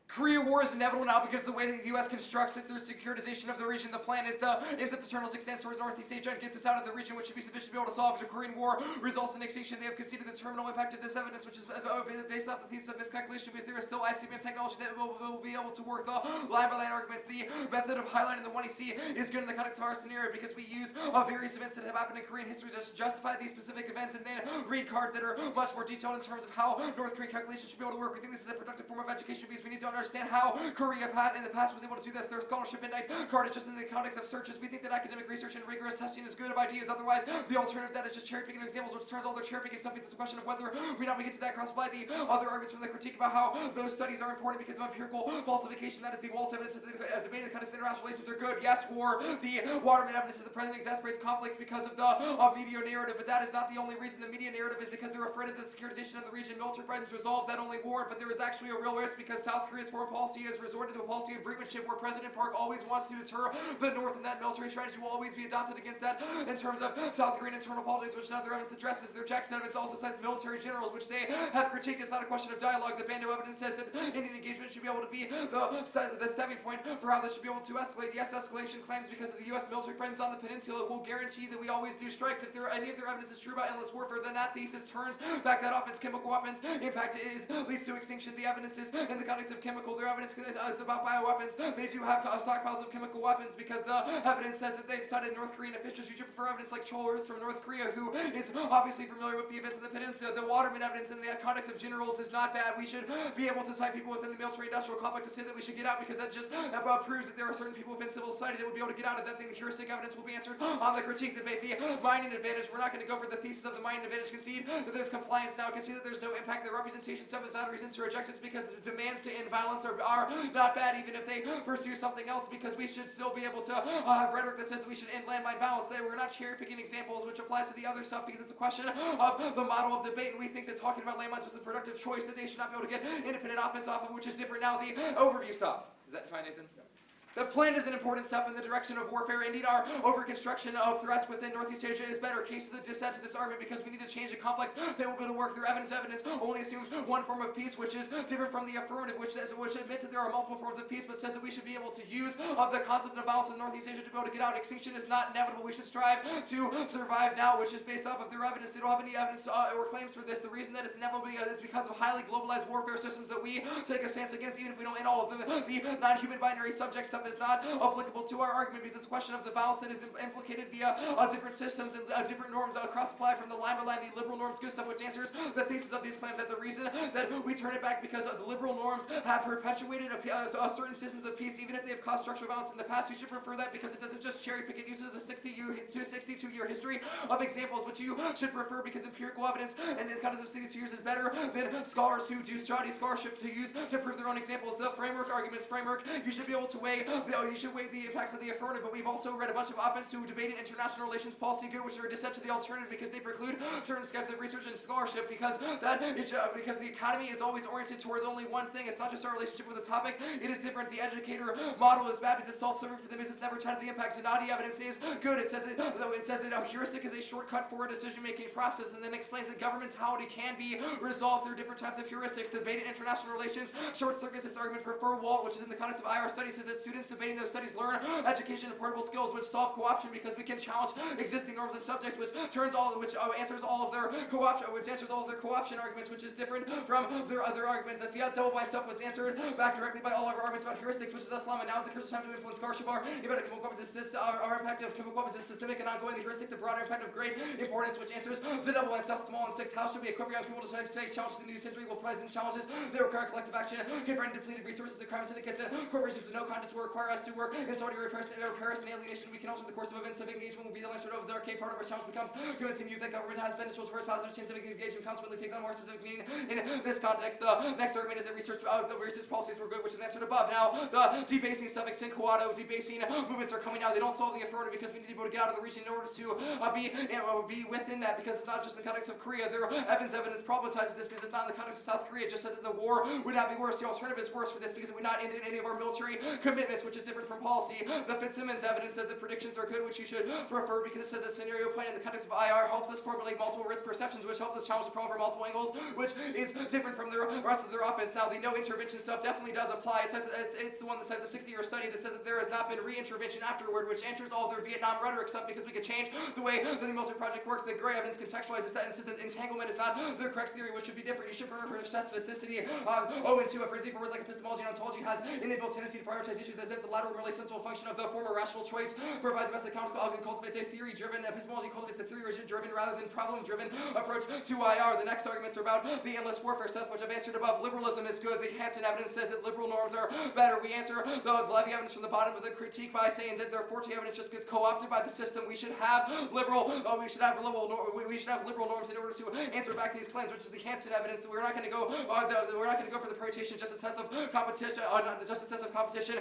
Korea War is inevitable now because the way that the U.S. constructs it through securitization of the region. The plan is if the paternal extends towards Northeast Asia and gets us out of the region, which should be sufficient to be able to solve the Korean War, results in extinction. They have conceded the terminal impact of this evidence, which is based off the thesis of miscalculation, because there is still ICBM technology that will be able to work the line-by-line arguments. The method of highlighting the 1EC is good in the context of our scenario because we use various events that have happened in Korean history to justify these specific events and then read cards that are much more detailed in terms of how North Korean calculations should be able to work. We think this is a productive form of education because we need to understand how Korea in the past was able to do this. Their scholarship midnight card is just in the context of searches. We think that academic research and rigorous testing is good of ideas. Otherwise, the alternative that is just cherry picking examples, which turns all their cherry picking stuff into a question of whether we get to that cross by the other arguments from the critique about how those studies are important because of empirical falsification. That is the Waltz evidence that the debated kind of international relations are good. Yes, or the Waterman evidence that the president exasperates conflicts because of the media narrative, but that is not the only reason. The media narrative is because they're afraid of the securitization of the region. Military presence resolves that only war, but there is actually a real risk because South Korea's foreign policy has resorted to a policy of brinkmanship where President Park always wants to deter the North, and that military strategy will always be adopted against that. In terms of South Korean internal politics, which another evidence addresses, their Jackson evidence also cites military generals, which they have critiqued. It's not a question of dialogue. The Bando evidence says that Indian engagement should be able to be the stepping point for how this should be able to escalate. Yes, escalation claims because of the U.S. military presence on the peninsula will guarantee that we always do strikes. If any of their evidence is true about endless warfare, then that thesis turns back that offense. Chemical weapons impact leads to extinction. The evidence is in the context of chemical. Their evidence is about bioweapons. They do have stockpiles of chemical weapons because the evidence says that they've cited North Korean officials. You should prefer evidence like Cholers from North Korea, who is obviously familiar with the events of the peninsula. The Waterman evidence in the context of generals is not bad. We should be able to cite people within the military-industrial complex to say that we should get out because that just proves that there are certain people within civil society that would be able to get out of that thing. The heuristic evidence will be answered on the critique debate. The mining advantage, we're not going to go over the thesis of the mining advantage. Concede that there's compliance now. Concede that there's no impact. The representation stuff is not a reason to reject it because the demands to end violence are not bad even if they pursue something else, because we should still be able to have rhetoric that says that we should end landmine violence. We're not cherry-picking examples, which applies to the other stuff because it's a question of the model of debate, and we think that talking about landmines was a productive choice that they should not be able to get independent offense off of, which is different now. The overview stuff. Is that fine, Nathan? Yeah. The plan is an important step in the direction of warfare. Indeed, our overconstruction of threats within Northeast Asia is better. Cases of dissent to this argument because we need to change the complex. They will be able to work through evidence. Evidence only assumes one form of peace, which is different from the affirmative, which admits that there are multiple forms of peace, but says that we should be able to use the concept of violence in Northeast Asia to be able to get out. Extinction is not inevitable. We should strive to survive now, which is based off of their evidence. They don't have any evidence or claims for this. The reason that it's inevitable is because of highly globalized warfare systems that we take a stance against, even if we don't end all of them. The non-human binary subject stuff is not applicable to our argument because it's a question of the violence that is implicated via different systems and different norms across apply from the line by line. The liberal norms good stuff, which answers the thesis of these claims. That's a reason that we turn it back because the liberal norms have perpetuated certain systems of peace, even if they have caused structural violence in the past. You should prefer that because it doesn't just cherry pick. It uses a 62-year history of examples, which you should prefer because empirical evidence and the context of 62 years is better than scholars who do study scholarship to use to prove their own examples. The framework arguments framework, you should be able to weigh the impacts of the affirmative, but we've also read a bunch of op-eds who debated international relations policy good, which are a dissent to the alternative because they preclude certain types of research and scholarship because because the academy is always oriented towards only one thing. It's not just our relationship with the topic. It is different. The educator model is bad because it's self-serving for them. It's never tied to the impact. Zanati evidence is good. It says that a heuristic is a shortcut for a decision-making process, and then explains that governmentality can be resolved through different types of heuristics. Debated international relations short circuits this argument. Prefer Walt, which is in the context of IR studies, says that students students debating those studies learn education and portable skills which solve co-option because we can challenge existing norms and subjects, which answers all of their co-option arguments, which is different from their other argument. The fiat double-blind stuff was answered back directly by all of our arguments about heuristics, which is Islam, and now is the crucial time to influence scholarship. Our impact of chemical weapons is systemic and ongoing. The heuristics, the broader impact of great importance, which answers the double-blind stuff, small and six. How should we equip young people to face challenges in the new century? Well, present challenges, they require collective action, confronting depleted resources, and crime syndicates, and corporations of no contest will require us to work in Saudi repair and alienation. We can alter the course of events. Civic engagement will be the last of the arcade part of our challenge becomes convincing you that government has been towards first positive change. Civic engagement consequently takes on more specific meaning in this context. The next argument is that research policies were good, which is answered above. Now, the debasing suffix in Quado, debasing movements are coming out. They don't solve the affirmative because we need to be able to get out of the region in order to be within that, because it's not just in the context of Korea. Evidence problematizes this because it's not in the context of South Korea. It just says that the war would not be worse. The alternative is worse for this because it would not end in any of our military commitments, which is different from policy. The Fitzsimmons evidence says that predictions are good, which you should prefer because it says that scenario planning in the context of IR helps us formulate multiple risk perceptions, which helps us challenge the problem from multiple angles, which is different from the rest of their offense. Now, the no intervention stuff definitely does apply. It says it's the one that says a 60-year study that says that there has not been re-intervention afterward, which answers all their Vietnam rhetoric stuff because we could change the way that the military project works. The gray evidence contextualizes that and says that entanglement is not the correct theory, which should be different. You should prefer specificity. To a frenzy for words like epistemology and ontology has an inbuilt tendency to prioritize issues as if the latter were merely central function of the former rational choice. Provide the best account cultivates a theory-driven epistemology, cultivates a theory-driven rather than problem-driven approach to IR. The next arguments are about the endless warfare stuff, which I've answered above. Liberalism is good. The Hansen evidence says that liberal norms are better. We answer the Levy evidence from the bottom of the critique by saying that their Forte evidence just gets co-opted by the system. We should have liberal norms in order to answer back these claims, which is the Hansen evidence. We're not going to go for the permutation just a test of competition.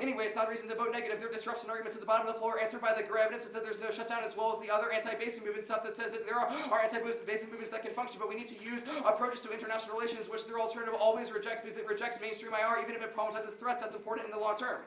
Anyway, it's not a reason to vote negative. Their disruption arguments at the bottom of the floor answered by the Gray evidence is that there's no shutdown, as well as the other anti-basing movement stuff that says that there are anti-basing movements that can function, but we need to use approaches to international relations, which their alternative always rejects because it rejects mainstream IR, even if it problematizes threats that's important in the long term.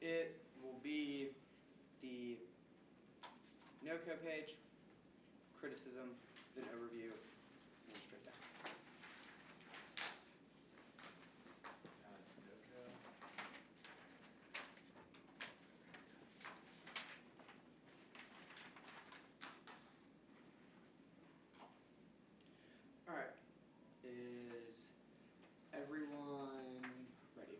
It will be the no-code page, criticism, then overview, and straight down. Alright. Is everyone ready?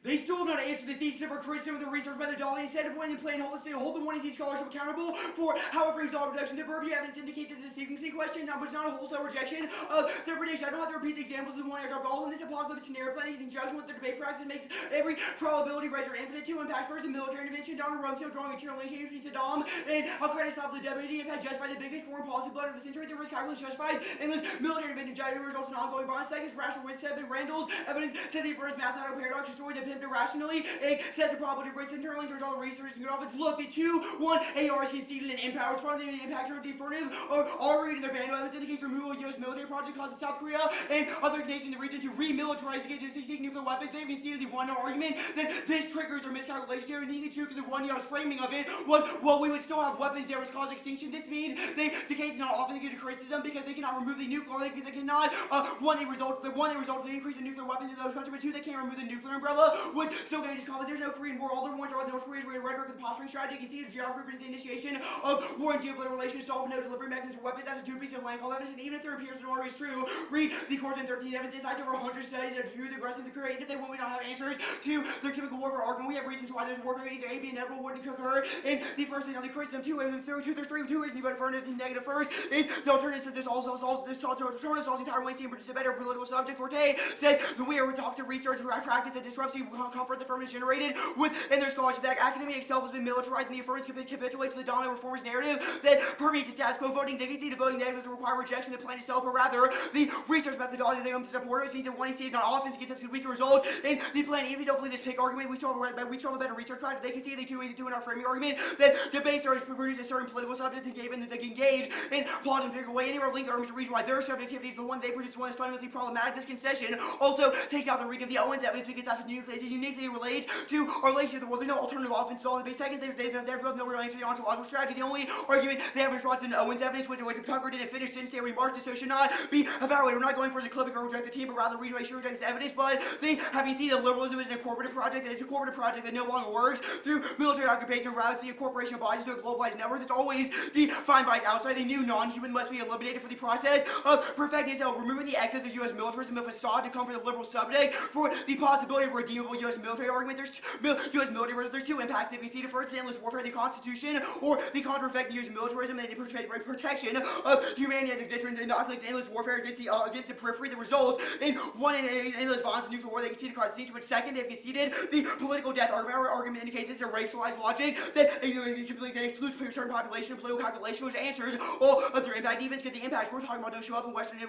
They still have not answered the thesis of our criticism of the research methodology. Instead of winning the plain hold the one EC scholarship accountable for how it frames all reduction. The BoRi evidence indicates that the sequencing question was not a wholesale rejection of their prediction. I don't have to repeat the examples of the one I dropped all in this apocalyptic scenario planning in conjunction with the debate practice makes every probability register infinite to impacts first the military intervention. Donald Rumsfeld drawing a material linkage between Saddam and how can I stop the deputy impact justified the biggest foreign policy blood of the century. The risk calculus justifies endless military intervention. Giant results in ongoing violence. Second, rational with Seven Randall's evidence says the first mathematical paradox destroyed the pimp irrationally. A set the probability of rates internally. There's all the research and good look. The 2-1 ARs conceded an impact from the impact of the affirmative are already in their band. Evidence indicates removal of U.S. military project causes South Korea and other nations in the region to remilitarize against seek nuclear weapons. They've conceded the one argument that this triggers their miscalculation. They needed to because the 1 year's framing of it was, well, we would still have weapons there which cause extinction. This means the case is not often get to criticism because they cannot remove the nuclear because they cannot one they result in the increase in nuclear weapons in those countries, but two they can't remove the nuclear umbrella, which still going to comment. There's no Korean War. All they're warned about North Korea's rhetoric and posturing strategy. You can see the geography of the initiation of war and geopolitical relations solve no delivery mechanism for weapons. That's a two piece of land call evidence, and even if there appears to already is true, read the Court in 13 evidence insights over 100 studies that view the aggressive to create. If they want, we don't have answers to their chemical warfare argument. We have reasons why there's warfare. Either A, B, inevitable wouldn't occur. And the first thing on the criticism, two reasons you vote affirmative and negative first is the alternative says this also this alternative solves the entire way to produce a better political subject. Forte says that we are talking to research and practice that disrupts the comfort the affirmative generated within their scholarship. That academia itself has been militarized, and the affirmative capitulates to the dominant reformist narrative that permeates the status quo. Voting dignity to voting negative doesn't require rejection of the plan itself, but rather the research methodology they come to support it. I think that one EC is not often to get us because we can result in the plan. Even if you don't believe this pick argument, we still have a better research practice. They can see they do in our framing argument that debates are produce a certain political subject and gave in that they can engage in plot and figure away any link arguments to reason why their subjectivity is the one they produce one is fundamentally problematic. This concession also takes out the reading of the Owens evidence because that's uniquely relates to our relationship to the world. There's no alternative offense to all the base. Second, they have no real answer to the ontological strategy. The only argument they have in response to Owens evidence was Tucker didn't finish, didn't say remarked, so should not be evaluated. We're not going for the clipping or reject the team, but rather reason why should reject this evidence. But they have you see that liberalism is a corporate project, that it's a corporate project that no longer works through military occupation, rather the incorporation of bodies into a globalized network that's always defined by outside. The new non-human must be eliminated for the process of perfecting itself, removing the excess of U.S. militarism, a facade to comfort the liberal subject for the possibility of a redeemable U.S. military argument. There's U.S. military. There's two impacts. If you see the first, endless warfare, the Constitution, or the counter-effect U.S. militarism, and the protection of humanity as existence inoculates endless warfare against the periphery. The results in one endless violence and nuclear war. They conceded Constitution, but second, they've conceded the political death argument. Our argument indicates it's a racialized logic that that excludes certain population and political calculation, which answers all of their impact events because the impacts we're talking about don't show up in Western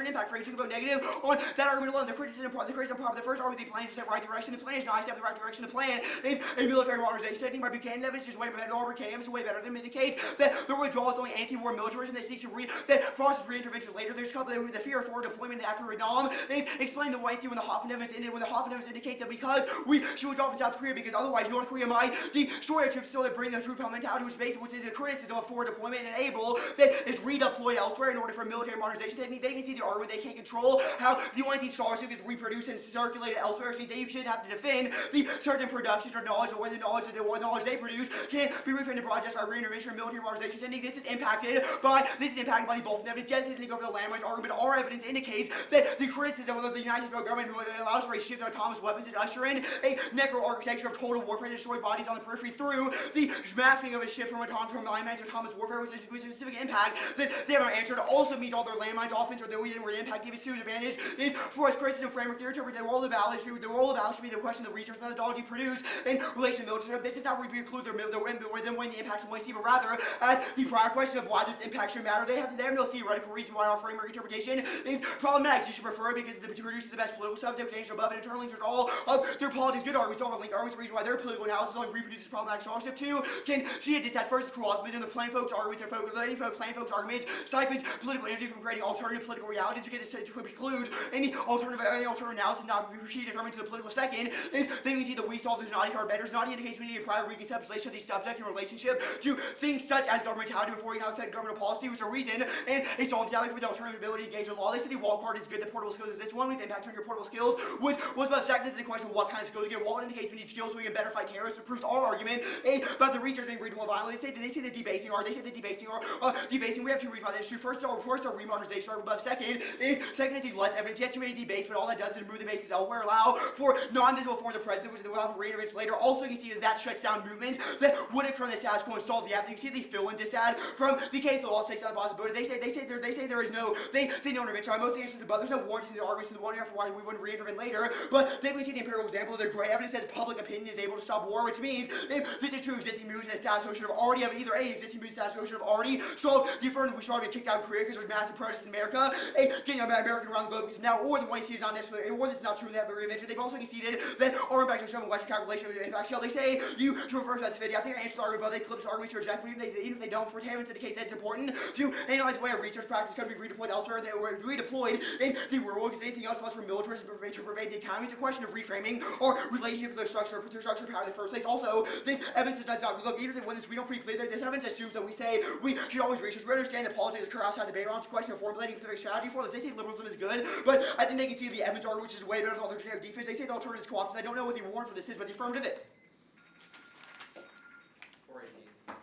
impact frames. You can vote negative on that argument alone. The criticism problem. The first argument, the plan is the right direction. The plan is not step the right direction. The plan is a military modernization. Setting by Buchanan evidence is way better. Buchanan evidence is way better than indicates that the withdrawal is only anti-war militarism that seeks to fosters re-intervention later. There's a couple the fear of forward deployment after Vietnam is explained the way through when the Hoffman evidence ended. When the Hoffman evidence indicates that because we should withdraw from South Korea because otherwise North Korea might destroy our troops, still that bring the troop mentality, which is a criticism of forward deployment and enable that is redeployed elsewhere in order for military modernization. They can see the argument they can't control how the ONC scholarship is reproduced and circulated elsewhere. So they should have to defend the certain productions or knowledge or the knowledge they produce can be reframed and broadcast by reintervention or military modernization spending. This is impacted by the Bolton evidence. Yes, it didn't go over the landmines argument, but our evidence indicates that the criticism of the United States government allows for a shift of autonomous weapons to usher in a necro-architecture of total warfare to destroy bodies on the periphery through the masking of a shift from landmines to autonomous warfare, which is a specific impact that they have not answered. It also means all their landmines offense or their impact give us two advantage is for us criticism framework theory to interpret the role of balance should be the question of the research methodology produced in relation to military. This is not where we include their when the impacts of one but rather as the prior question of why this impact should matter. They have no theoretical reason why our framework interpretation is problematic. You should prefer it because it produces the best political subject, which above it internally. There's all of their politics, good arguments, all link arguments, reason why their political analysis only reproduces problematic scholarship. Two, can see it that first cruel optimism, the plain folks arguments, plain folks arguments siphons political energy from creating alternative political realities. You get to preclude any alternative analysis not be predetermined to the political. Second, second is then we see that we solve the Znati card better. Znati indicates we need a prior reconceptualization of the subject in relationship to things such as governmentality before we now affect governmental policy, which is a reason, and a solvency with the alternative ability to engage in law. They say the wall card is good, the portable skills is this one with impact on your portable skills, which was about second. This is a question of what kind of skills you get. Wall indicates we need skills so we can better fight terrorists. It proves our argument about the research being readable and violent. They say the debasing are. They say the debasing are. Debasing. We have two reasons why this is true. First, our remodernization argument above. Second is it lets evidence. Yes, too many debates, but all that does is move the bases elsewhere. Allow for non-visible forms of president, which they will allow for reintervention later. Also, you see that shuts down movements that would occur in the status quo and solve the app. You see the fill-in dissad from the case of all 6 on possibility. They say there is no. They say no intervention. I'm mostly interested, but there's no warranty in the arguments in the one year for why we wouldn't reintervene later. But then we see the empirical example of the great evidence says public opinion is able to stop war, which means if this is true, existing movements in the status quo should have already have either A, existing movements in the status quo should have already solved the affirmative. We should already been kicked out of Korea because there's massive protests in America, getting American around the globe because now, or the one you see is not necessarily, or this is not true in that very invention. They've also conceded that our impact on German Western calculation in fact, they say you to reverse that specificity. I think I answered the argument, but they clip this argument to reject, but even if they don't, for Tammons indicates that it's important to analyze where research practice can be redeployed elsewhere, and they were redeployed in the rural world, because anything else less from militarism to pervade the economy. It's a question of reframing our relationship to the structure of power in the first place. Also, this evidence does not look, even if when we don't pre-clear that this evidence assumes that we say we should always research. We understand that politics occur outside the Baylor. It's a question of formulating a specific strategy for it. They say liberalism is good, but I think they can see the evidence argument, which is way better than all their generic defense. They say the alternative is co-options. I don't know what the warrant for this is, but the affirmative is. 418.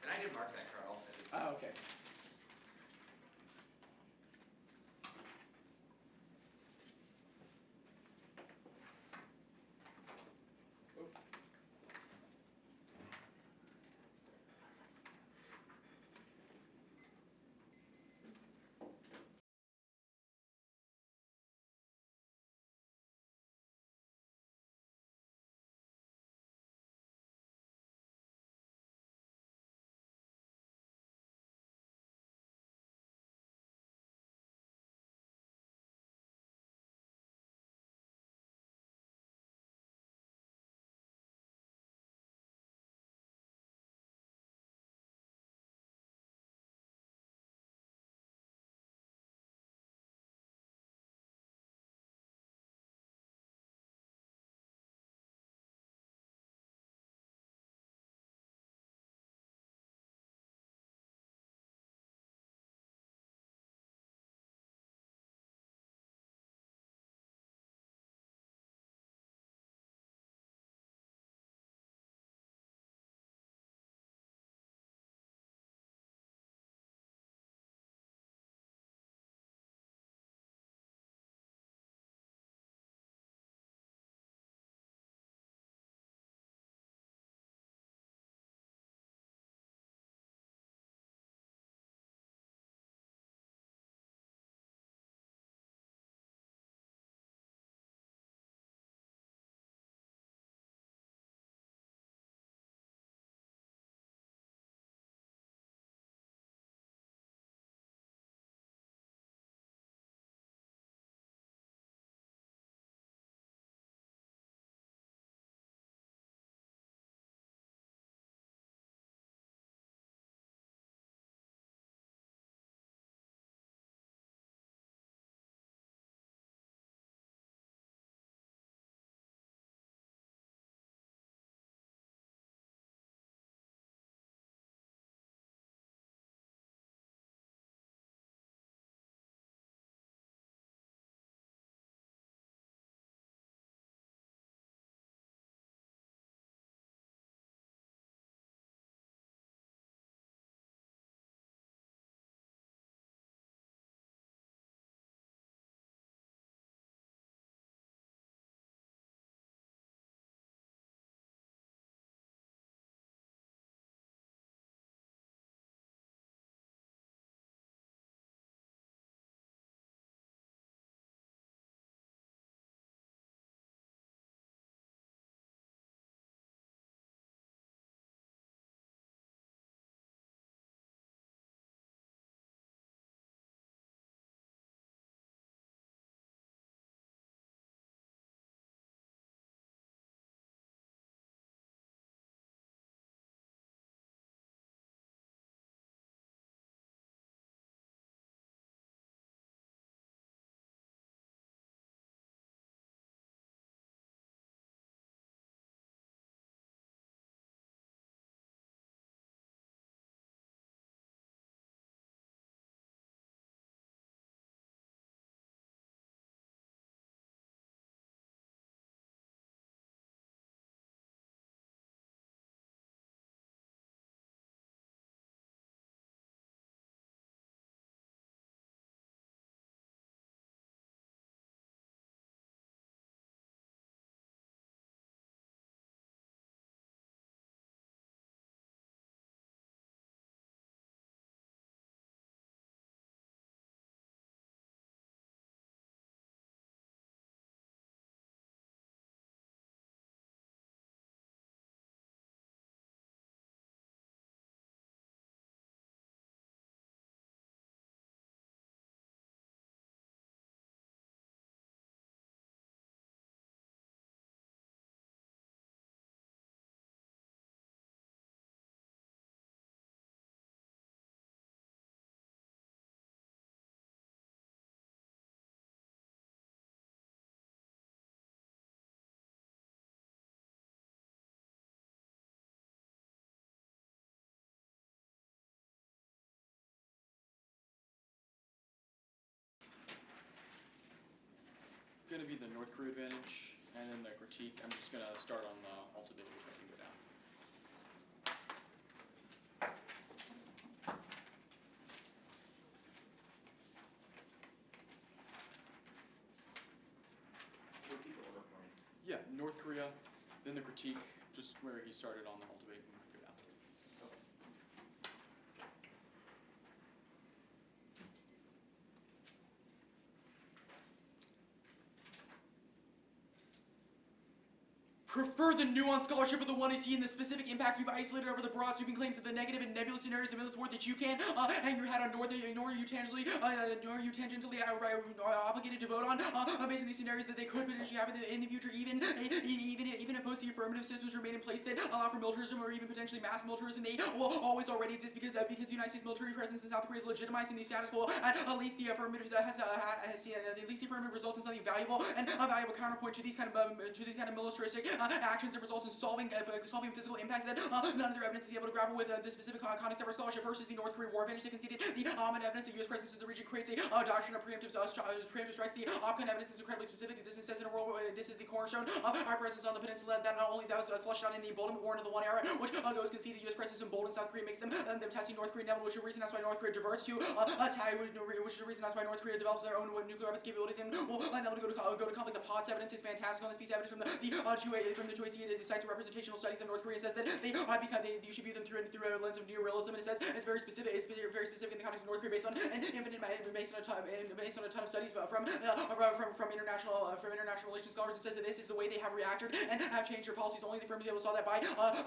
And I did mark that card, I'll send it. Oh, okay. going to be the North Korea advantage, and then the critique. I'm just going to start on the ultimate, which I can go down. Repeat the order for me. Yeah, North Korea, then the critique, just where he started on the whole debate, and go down. Okay. Prefer the nuanced scholarship of the one I see in the specific impacts we've isolated over the broad sweeping claims of the negative and nebulous scenarios of this work that you can hang your hat on, nor are you tangentially obligated to vote on based on these scenarios that they could potentially happen in the future, even if most of the affirmative systems remain in place that allow for militarism or even potentially mass militarism. They will always already exist because the United States military presence in South Korea is legitimizing the status quo. At least the affirmative results in something valuable and a valuable counterpoint to these kind of militaristic actions and results in solving physical impacts that none of their evidence is able to grapple with the specific context of our scholarship versus the North Korea war advantage that conceded the evidence that U.S. presence in the region creates a doctrine of preemptive strikes. The opcon evidence is incredibly specific. This says in a world where this is the cornerstone of our presence on the peninsula that not only that was flushed out in the Emboldenment War into the one era, which goes conceded U.S. presence in Bolden, South Korea makes them testing North Korea never, which is the reason that's why North Korea diverts to attack, which is the reason that's why North Korea develops their own nuclear weapons capabilities and will never go to conflict. The POTS evidence is fantastic on this piece of evidence from the sites of representational studies in North Korea. It says that you should view them through a lens of neorealism, and it says it's very specific. It's very specific in the context of North Korea based on an infinite based on a ton of studies from international relations scholars. It says that this is the way they have reacted and have changed their policies. Only the firms able to solve that by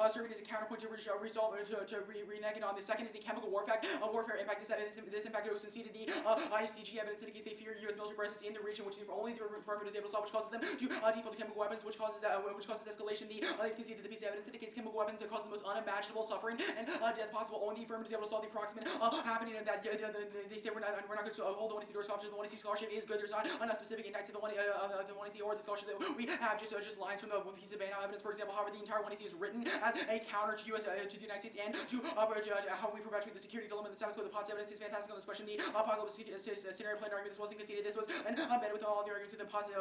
serving as a counterpoint to reneging on. The second is the chemical warfare impact. This impact was conceded the ICG evidence indicates they fear U.S. military presence in the region, which only the affirmative is able to solve, which causes them to default to chemical weapons, which causes escalation. They've conceded the piece of evidence indicates chemical weapons that cause the most unimaginable suffering and death possible. Only the affirmative is able to solve the approximate happening of that. They say we're not going to hold the 1C door scholarship. The 1C scholarship is good. There's not enough specific index to the 1C or the scholarship that we have just lines from the piece of Baylor evidence. For example, however, the entire 1C is written as a counter to the United States and to how we perpetuate the security dilemma. The status quo. The POTS evidence is fantastic on this question. The apocalypse scenario plan argument. This wasn't conceded. This was embedded with all the arguments in the POTS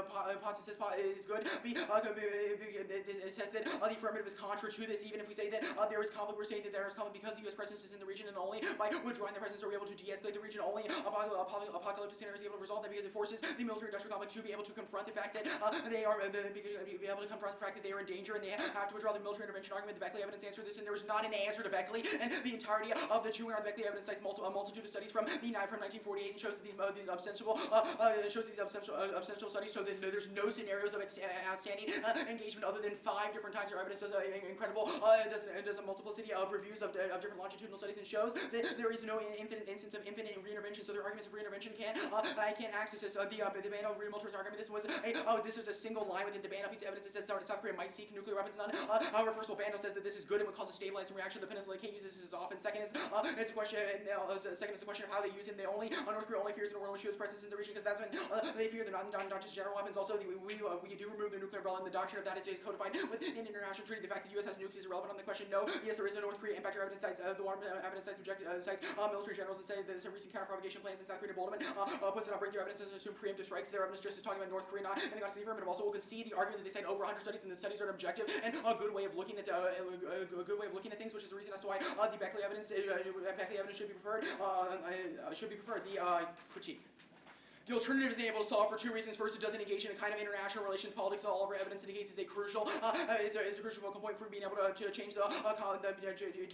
says is good. It says that the affirmative is contra to this. Even if we say that there is conflict, we're saying that there is conflict because the U.S. presence is in the region, and only by withdrawing the presence are we able to de-escalate the region. Only apocalyptic scenario is able to resolve that because it forces the military-industrial complex to be able to confront the fact that they are in danger and they have to withdraw. The military intervention argument. The Beckley evidence answered this, and there was not an answer to Beckley, and the entirety of the chewing on the Beckley evidence cites a multitude of studies from 1948 and shows that these ostensible studies show that there's no scenarios of outstanding engagement other than 5 different times. Our evidence does an incredible does a multiplicity of reviews of different longitudinal studies and shows that there is no infinite instance of infinite reintervention. So their arguments of reintervention can't access this. The Baylor remilitarized argument. This was a single line within the Baylor piece of evidence that says South Korea might seek nuclear weapons. Reversal Bando says that this is good and would cause a stabilizing reaction to the peninsula. They can't use this as often. Second is a question. Second is a question of how they use it. They only North Korea only fears in a world when she has presence in the region because that's when they fear they're not just general weapons. Also, we do remove the nuclear umbrella, and the doctrine of that is codified within international treaty. The fact that the U.S. has nukes is irrelevant on the question. No, yes, there is a North Korea impact. Our evidence cites the one evidence cites military generals that say that some recent counter-propagation plans in South Korea Bolden puts it on breakthrough evidence and assume preemptive strikes. Their evidence just is talking about North Korea not, and they got to the affirmative. Also, we'll concede the argument that they cite over 100 studies, and the studies are objective and a good way of looking at things, which is the reason as to why the Beckley evidence should be preferred. The critique. The alternative is able to solve for 2 reasons. First, it doesn't engage in a kind of international relations politics that all of our evidence indicates is a crucial focal point for being able to change to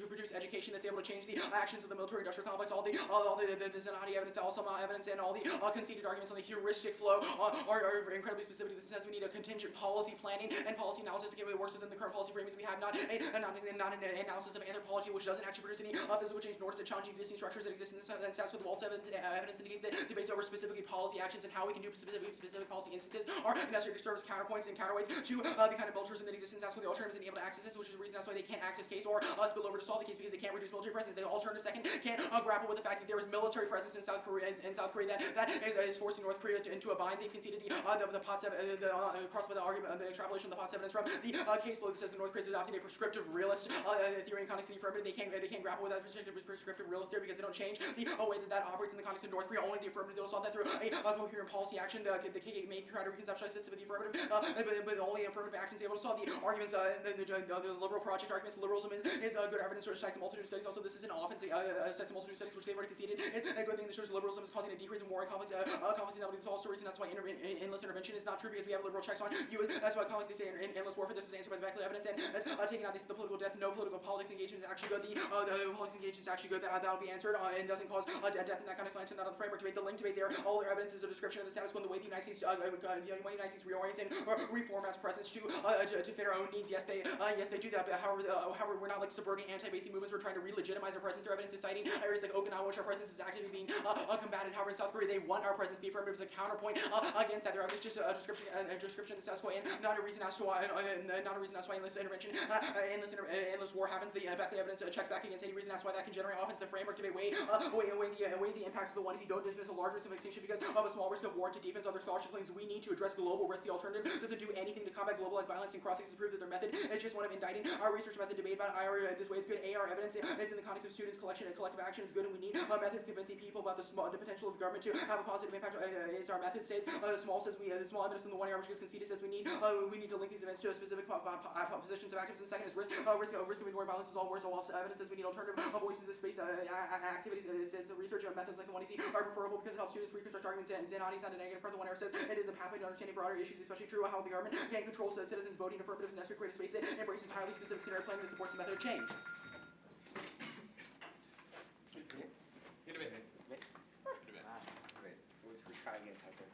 produce education that's able to change the actions of the military-industrial complex. All the Zanotti evidence, the Al-Sama evidence, and all the conceded arguments on the heuristic flow are incredibly specific. This says we need a contingent policy planning and policy analysis. Again, it works within the current policy framings we have, not an analysis of anthropology, which doesn't actually produce any physical change, nor does it challenge existing structures that exist in the South. With the Waltz evidence indicates that debates over specifically policy actions and how we can do specific policy instances are necessary to serve as counterpoints and counterweights to the kind of militarism that exists in South. The alternative isn't able to access this, which is the reason that's why they can't access case or spill over to solve the case because they can't reduce military presence. The alternative second can't grapple with the fact that there is military presence in South Korea that is forcing North Korea into a bind. They've conceded the POTS across with the argument, the extrapolation of the POTS evidence from the case law that says that North Korea is adopting a prescriptive realist theory in context of the affirmative. They can't grapple with that prescriptive realist theory because they don't change the way that operates in the context of North Korea. Only the affirmative is able to solve that through a coherent policy action. The KKK may try to reconceptualize it with the affirmative, but only affirmative actions able to solve the arguments, the liberal project arguments. Liberalism is good evidence to cite the multitude of studies. Also, this is an offense, cites a multitude of studies which they've already conceded. It's a good thing that shows liberalism is causing a decrease in war and conflicts, conflicts inevitable to solve stories, and that's why endless intervention is not true, because we have liberal checks on you. That's why colleagues they say in endless warfare. This is answered by the Beckley evidence, and taking out the political death. No political politics engagement is actually good. The politics engagement is actually good. That'll be answered and doesn't cause death in that kind of science. And not on the framework debate. The link debate there. All their evidence is a description of the status quo and the way the United States, reorients and reformats presence to fit our own needs. Yes, they do that. But however, we're not like subverting anti-basic movements. We're trying to re-legitimize our presence. Their evidence is citing areas like Okinawa, which our presence is actively being combated. However, in South Korea, they want our presence. The affirmative is a counterpoint against that. Their evidence is just a description of the status quo, and not a reason as to why endless intervention, endless war happens. The evidence checks back against any reason as to why that can generate offense. The framework debate weigh the impacts of the one. If you don't dismiss a large risk of extinction because of a small risk of war to deepens other scholarship claims, we need to address global risk. The alternative doesn't do anything to combat globalized violence, and crossings to prove that their method is just one of indicting our research method. Debate about IR this way is good. AR evidence is in the context of students collection and collective action is good, and we need methods convincing people about the potential of government to have a positive impact. Is our method says small evidence from the one AR which is conceded says we need to link these events to a specific positions of activism. Second is risk of ignoring violence is all worse. While evidence says we need alternative voices in space activities. Says the research methods like the one you see are preferable because it helps students reconstruct arguments and Zenati's not a negative. The one AR says it is a pathway to understanding broader issues, especially true how the government can control citizens voting. Affirmatives necessary to create a space that embraces highly specific scenario planning that supports the method of change. Good debate. Great. We'll try again, Tucker.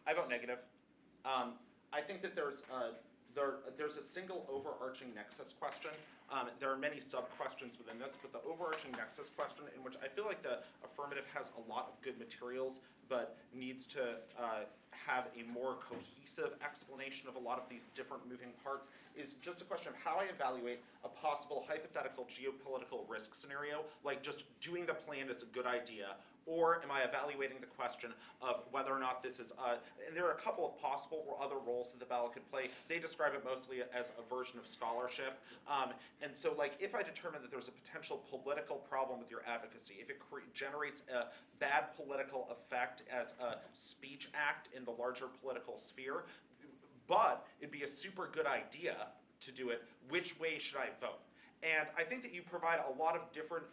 I vote negative. I think that there's a single overarching nexus question. There are many sub-questions within this, but the overarching nexus question, in which I feel like the affirmative has a lot of good materials, but needs to have a more cohesive explanation of a lot of these different moving parts, is just a question of how I evaluate a possible hypothetical geopolitical risk scenario, like just doing the plan is a good idea, or am I evaluating the question of whether or not this is, and there are a couple of possible other roles that the ballot could play. They describe it mostly as a version of scholarship. And so like if I determine that there's a potential political problem with your advocacy, if it generates a bad political effect as a speech act in the larger political sphere, but it'd be a super good idea to do it, which way should I vote? And I think that you provide a lot of different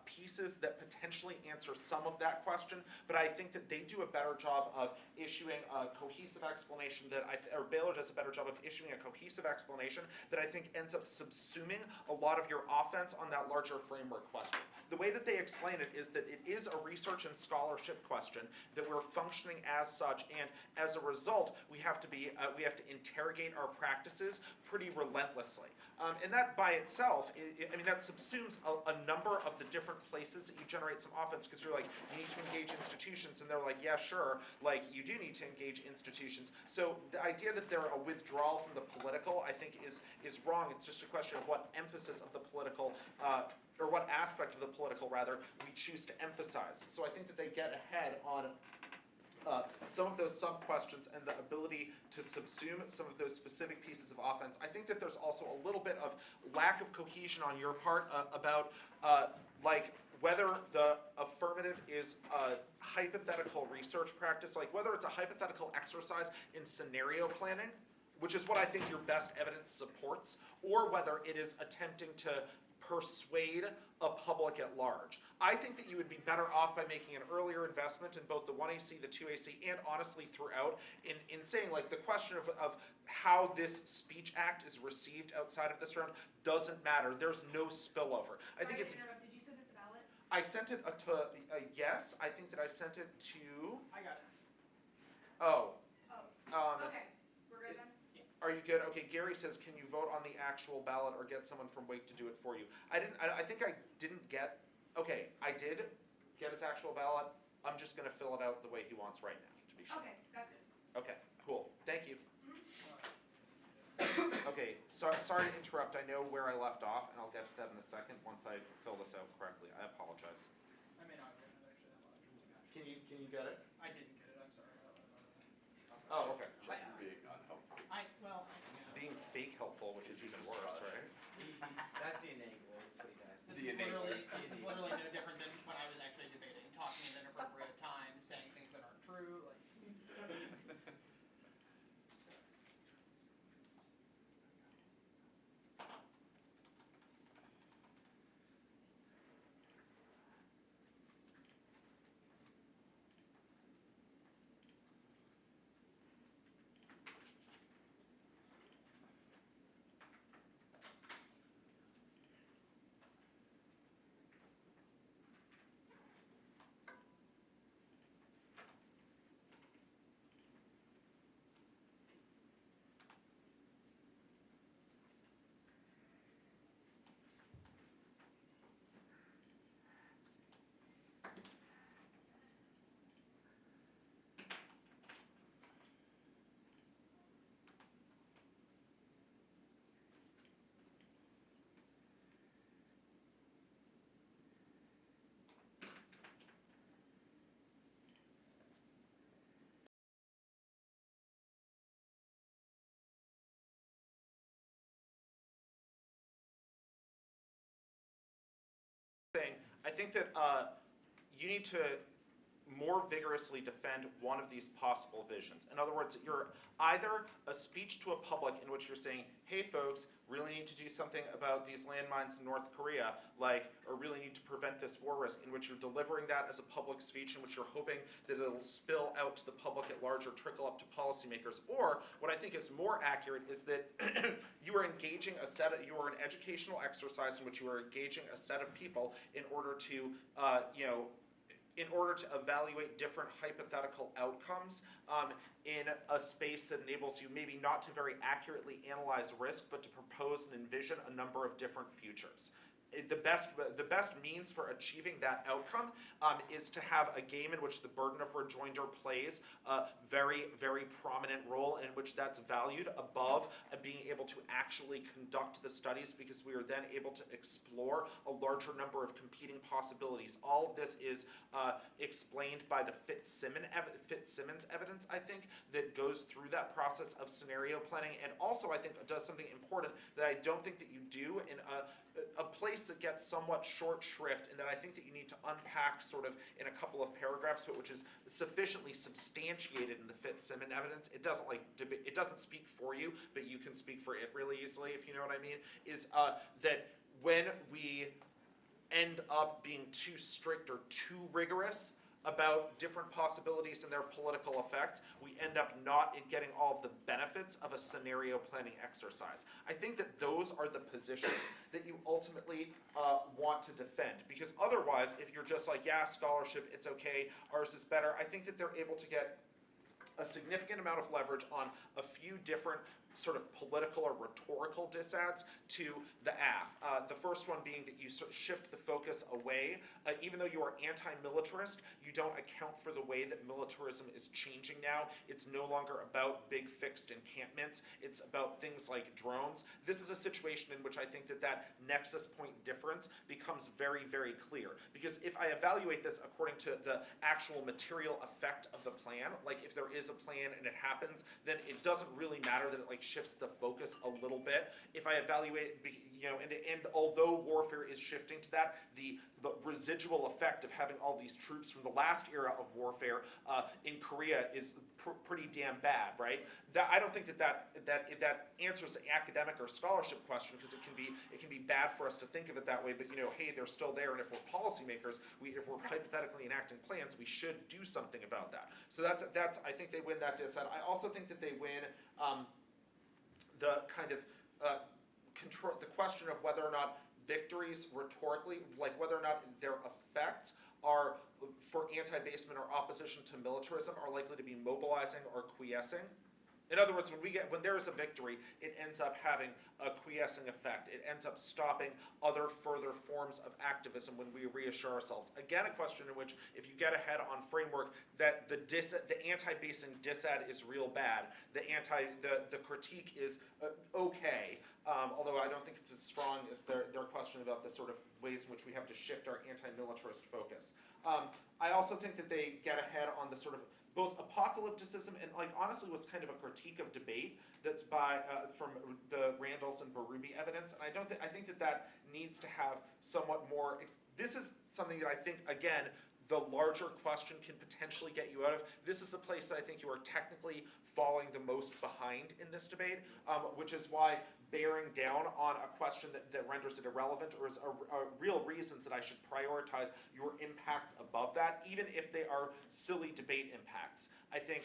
pieces that potentially answer some of that question, but I think that they do a better job of issuing a cohesive explanation or Baylor does a better job of issuing a cohesive explanation that I think ends up subsuming a lot of your offense on that larger framework question. The way that they explain it is that it is a research and scholarship question, that we're functioning as such, and as a result, we have to interrogate our practices pretty relentlessly. And that by itself, I mean, that subsumes a number of the different places that you generate some offense, because you're like, you need to engage institutions, and they're like, yeah, sure, like, you do need to engage institutions. So the idea that they're a withdrawal from the political, I think, is wrong. It's just a question of what emphasis of the political, or what aspect of the political, rather, we choose to emphasize. So I think that they get ahead on some of those sub-questions and the ability to subsume some of those specific pieces of offense. I think that there's also a little bit of lack of cohesion on your part about like whether the affirmative is a hypothetical research practice, like whether it's a hypothetical exercise in scenario planning, which is what I think your best evidence supports, or whether it is attempting to persuade a public at large. I think that you would be better off by making an earlier investment in both the 1AC, the 2AC, and honestly throughout in saying like the question of how this speech act is received outside of this round doesn't matter. There's no spillover. I think it's. Did you send it to ballot? I sent it to yes. I think that I sent it to. I got it. Oh. Okay. We're good then? Are you good? Okay, Gary says, can you vote on the actual ballot or get someone from Wake to do it for you? I think I didn't get, okay, I did get his actual ballot. I'm just gonna fill it out the way he wants right now, to be sure. Okay, that's it. Okay, cool, thank you. Okay, sorry to interrupt. I know where I left off, and I'll get to that in a second once I fill this out correctly. I apologize. I may not have written it actually that much. Can you get it? I didn't get it, I'm sorry. Oh, okay. Well, Being fake helpful, which is even worse, right? That's the enabler. That's what he does. This is literally no different than when I was actually debating, talking at inappropriate times, saying things that aren't true, like. I think that you need to more vigorously defend one of these possible visions. In other words, you're either a speech to a public in which you're saying, hey folks, really need to do something about these landmines in North Korea, or really need to prevent this war risk, in which you're delivering that as a public speech in which you're hoping that it'll spill out to the public at large or trickle up to policymakers. Or what I think is more accurate is that you are engaging you are an educational exercise in which you are engaging a set of people in order to, in order to evaluate different hypothetical outcomes in a space that enables you maybe not to very accurately analyze risk, but to propose and envision a number of different futures. The best means for achieving that outcome is to have a game in which the burden of rejoinder plays a very, very prominent role, and in which that's valued above being able to actually conduct the studies, because we are then able to explore a larger number of competing possibilities. All of this is explained by the Fitzsimmons evidence, I think, that goes through that process of scenario planning, and also I think does something important that I don't think that you do in a place that gets somewhat short shrift, and that I think that you need to unpack sort of in a couple of paragraphs, but which is sufficiently substantiated in the Fitzsimmons evidence. It doesn't it doesn't speak for you, but you can speak for it really easily, if you know what I mean, is that when we end up being too strict or too rigorous about different possibilities and their political effect, we end up not getting all of the benefits of a scenario planning exercise. I think that those are the positions that you ultimately want to defend, because otherwise, if you're just like, yeah, scholarship, it's okay, ours is better, I think that they're able to get a significant amount of leverage on a few different sort of political or rhetorical disads to the AF. The first one being that you sort of shift the focus away. Even though you are anti-militarist, you don't account for the way that militarism is changing now. It's no longer about big fixed encampments. It's about things like drones. This is a situation in which I think that that nexus point difference becomes very, very clear. Because if I evaluate this according to the actual material effect of the plan, like if there is a plan and it happens, then it doesn't really matter that it like shifts the focus a little bit. If I evaluate, and although warfare is shifting to that, the residual effect of having all these troops from the last era of warfare in Korea is pretty damn bad, right? I don't think that answers the academic or scholarship question, because it can be bad for us to think of it that way. But hey, they're still there, and if we're policymakers, if we're hypothetically enacting plans, we should do something about that. So that's I think they win that dissent. I also think that they win the kind of control, the question of whether or not victories rhetorically, like whether or not their effects are for anti-basement or opposition to militarism, are likely to be mobilizing or quiescing. In other words, when there is a victory, it ends up having a quiescing effect. It ends up stopping other further forms of activism when we reassure ourselves. Again, a question in which, if you get ahead on framework, that the anti-basing dissad is real bad. The critique is okay, although I don't think it's as strong as their question about the sort of ways in which we have to shift our anti-militarist focus. I also think that they get ahead on the sort of both apocalypticism and, like, honestly, what's kind of a critique of debate that's from the Randalls and BoRi evidence, and I think that needs to have somewhat more. This is something that I think, again, the larger question can potentially get you out of. This is the place that I think you are technically falling the most behind in this debate, which is why bearing down on a question that renders it irrelevant, or is a real reasons that I should prioritize your impacts above that, even if they are silly debate impacts, I think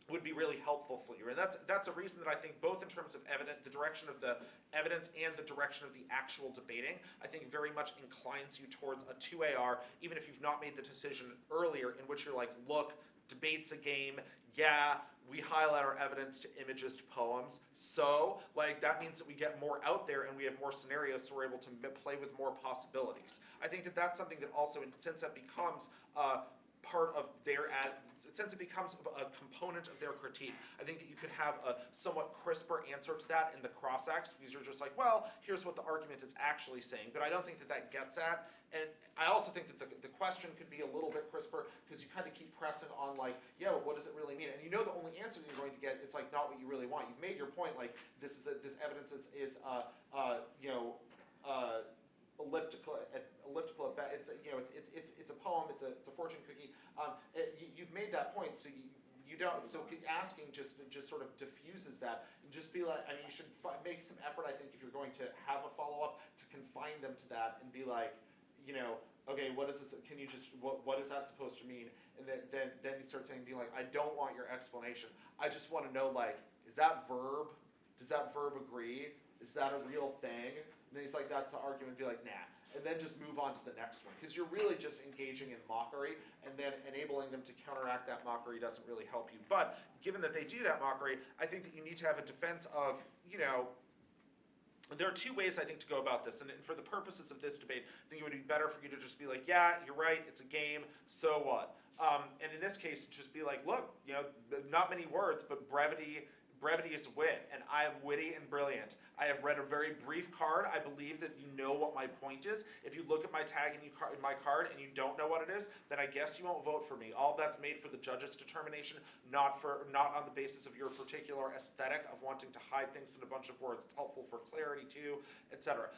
would be really helpful for you. And that's a reason that I think, both in terms of the direction of the evidence and the direction of the actual debating, I think very much inclines you towards a 2AR, even if you've not made the decision earlier, in which you're like, look, debate's a game, yeah, we highlight our evidence to images to poems, so like that means that we get more out there and we have more scenarios, so we're able to play with more possibilities. I think that that's something that also, since that becomes part of since it becomes a component of their critique, I think that you could have a somewhat crisper answer to that in the cross-acts, because you're just like, well, here's what the argument is actually saying, but I don't think that gets at. And I also think that the question could be a little bit crisper, because you kind of keep pressing on, like, yeah, but what does it really mean? And the only answer that you're going to get is like not what you really want. You've made your point, like this evidence is elliptical at best. It's a poem. It's a fortune cookie. You've made that point, so you don't. So asking just sort of diffuses that. And just be like, I mean, you should make some effort, I think, if you're going to have a follow-up, to confine them to that and be like, okay, what is this? Can you just what is that supposed to mean? And then you start saying, being like, I don't want your explanation. I just want to know, like, is that verb? Does that verb agree? Is that a real thing? And then he's like, that's an argument, be like, nah. And then just move on to the next one. Because you're really just engaging in mockery, and then enabling them to counteract that mockery doesn't really help you. But given that they do that mockery, I think that you need to have a defense of, you know, there are two ways I think to go about this, and for the purposes of this debate, I think it would be better for you to just be like, yeah, you're right, it's a game, so what? And in this case, just be like, look, you know, not many words, but brevity is wit, and I am witty and brilliant. I have read a very brief card. I believe that you know what my point is. If you look at my tag in my card and you don't know what it is, then I guess you won't vote for me. All that's made for the judge's determination, not on the basis of your particular aesthetic of wanting to hide things in a bunch of words. It's helpful for clarity too, etc.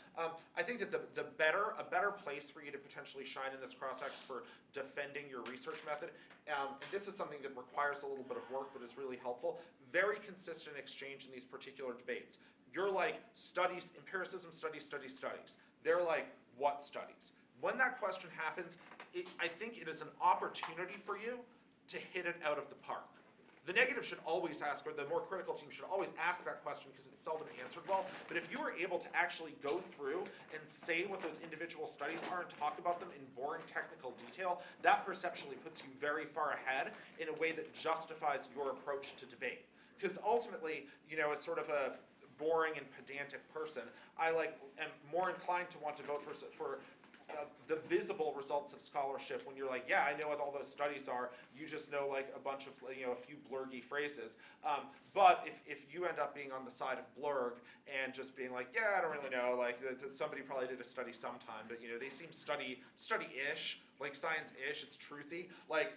I think that a better place for you to potentially shine in this cross-ex for defending your research method, and this is something that requires a little bit of work but is really helpful, very consistent exchange in these particular debates. You're like, studies, empiricism, studies. They're like, what studies? When that question happens, I think it is an opportunity for you to hit it out of the park. The negative should always ask, or the more critical team should always ask that question because it's seldom answered well. But if you are able to actually go through and say what those individual studies are and talk about them in boring technical detail, that perceptually puts you very far ahead in a way that justifies your approach to debate. Because ultimately, you know, as sort of a boring and pedantic person, I am more inclined to want to vote for the visible results of scholarship when you're like, yeah, I know what all those studies are, you just know like a bunch of, you know, a few blurgy phrases. But if you end up being on the side of blurg and just being like, yeah, I don't really know, like somebody probably did a study sometime, but you know, they seem study-ish, like science-ish, it's truthy, like,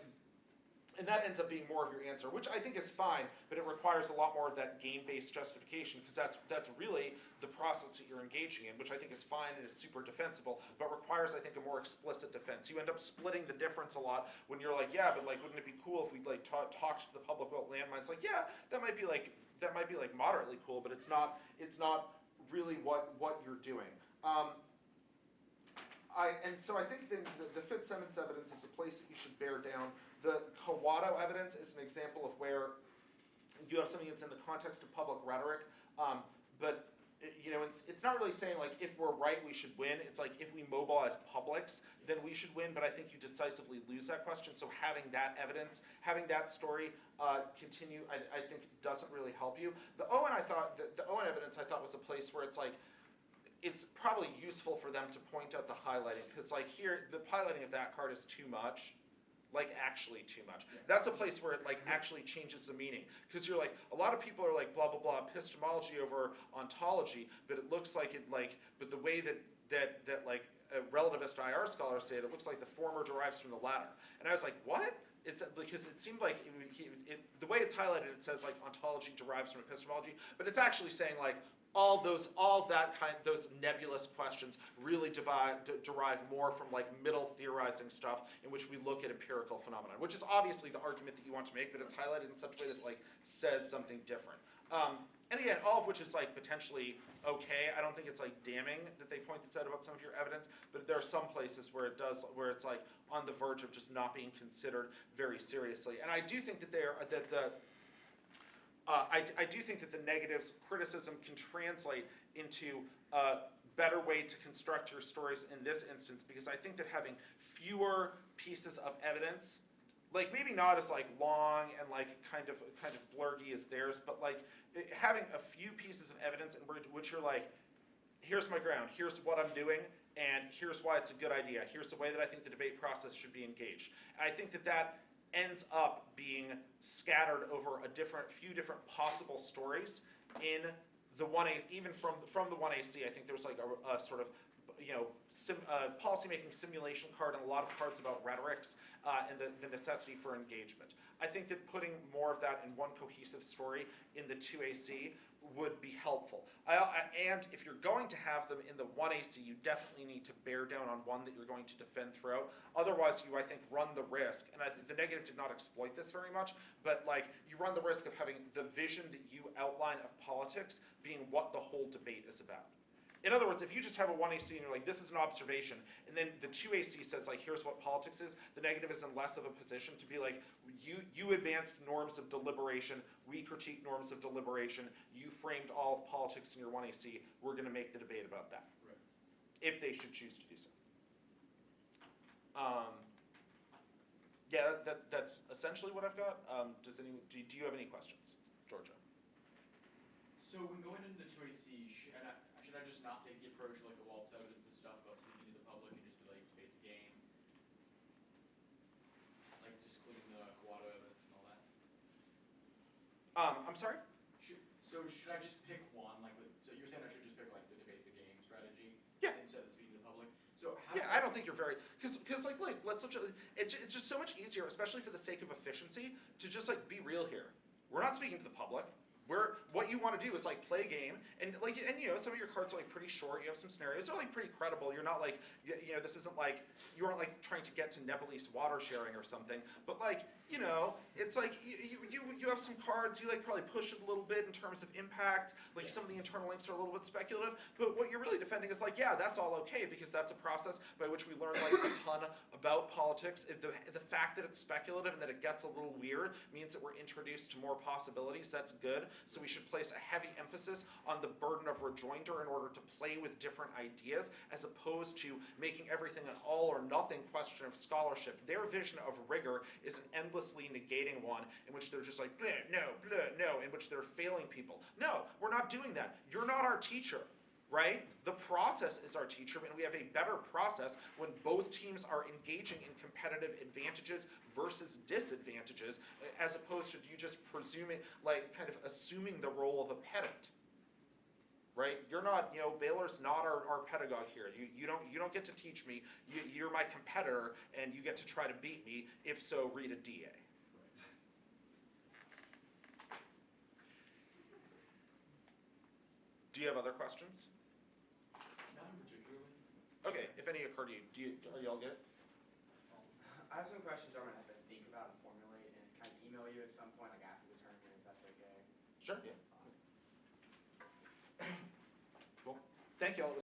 and that ends up being more of your answer, which I think is fine, but it requires a lot more of that game-based justification, because that's really the process that you're engaging in, which I think is fine and is super defensible, but requires, I think, a more explicit defense. You end up splitting the difference a lot when you're like, yeah, but like, wouldn't it be cool if we like talked to the public about landmines? Like, yeah, that might be like moderately cool, but it's not really what you're doing. So I think the Fitzsimmons evidence is a place that you should bear down. The Kawato evidence is an example of where you have something that's in the context of public rhetoric, but you know, it's not really saying like if we're right we should win. It's like if we mobilize publics then we should win. But I think you decisively lose that question. So having that evidence, having that story continue, I think doesn't really help you. The Owen the Owen evidence I thought was a place where it's like, it's probably useful for them to point out the highlighting, because like here, the highlighting of that card is too much, like actually too much. Yeah. That's a place where it like actually changes the meaning, because you're like, a lot of people are like blah blah blah epistemology over ontology, but it looks like but the way that like relativist IR scholars say it, it looks like the former derives from the latter. And I was like, what? It's because it seemed like the way it's highlighted, it says like ontology derives from epistemology, but it's actually saying like those nebulous questions really derive more from like middle theorizing stuff in which we look at empirical phenomena, which is obviously the argument that you want to make, but it's highlighted in such a way that like says something different. And again, all of which is like potentially okay. I don't think it's like damning that they point this out about some of your evidence, but there are some places where it's like on the verge of just not being considered very seriously. And I do think that I do think that the negatives criticism can translate into a better way to construct your stories in this instance, because I think that having fewer pieces of evidence, like maybe not as like long and like kind of blurgy as theirs, but like having a few pieces of evidence in which you're like, here's my ground, here's what I'm doing, and here's why it's a good idea, here's the way that I think the debate process should be engaged. And I think that ends up being scattered over few different possible stories in the 1A, even from the 1AC. I think there's like a sort of, you know, policymaking simulation card and a lot of cards about rhetorics and the necessity for engagement. I think that putting more of that in one cohesive story in the 2AC would be helpful. And if you're going to have them in the 1AC, you definitely need to bear down on one that you're going to defend throughout. Otherwise, you, I think, run the risk, and the negative did not exploit this very much, but like you run the risk of having the vision that you outline of politics being what the whole debate is about. In other words, if you just have a 1AC and you're like, this is an observation, and then the 2AC says, like, here's what politics is, the negative is in less of a position to be like, you advanced norms of deliberation, we critique norms of deliberation, you framed all of politics in your 1AC, we're going to make the debate about that. Right. If they should choose to do so. Yeah, that's essentially what I've got. Do you have any questions, Georgia? So when going into the 2AC, should I just not take the approach of like the Waltz evidence and stuff about speaking to the public and just be like, debate's a game? Like just including the Kawado evidence and all that? I'm sorry? So should I just pick one? Like, so you're saying I should just pick like the debate's a game strategy? Yeah. Instead of speaking to the public? So how Yeah, I don't think you're very, because like it's just so much easier, especially for the sake of efficiency, to just like be real here. We're not speaking to the public. What you want to do is like play a game, and you know, some of your cards are like pretty short. You have some scenarios. They're like pretty credible. You're not like, you know, this isn't like, you aren't like trying to get to Nepalese water sharing or something. But like, you know, it's like you have some cards. You like probably push it a little bit in terms of impact. Like some of the internal links are a little bit speculative. But what you're really defending is like, yeah, that's all okay because that's a process by which we learn like a ton about politics. The fact that it's speculative and that it gets a little weird means that we're introduced to more possibilities. That's good. So we should place a heavy emphasis on the burden of rejoinder in order to play with different ideas, as opposed to making everything an all or nothing question of scholarship. Their vision of rigor is an endlessly negating one in which they're just like, bleh, no, in which they're failing people. No, we're not doing that. You're not our teacher. Right? The process is our teacher, and we have a better process when both teams are engaging in competitive advantages versus disadvantages, as opposed to you just presuming, like, kind of assuming the role of a pedant. Right? You're not, you know, Baylor's not our pedagogue here. You don't get to teach me. You're my competitor, and you get to try to beat me. If so, read a DA. Do you have other questions? Not in particularly. Okay, if any occur to you, are you all good? I have some questions I'm gonna have to think about and formulate, and kind of email you at some point, like after the tournament, if that's okay. Sure. Yeah. Cool. Thank you all.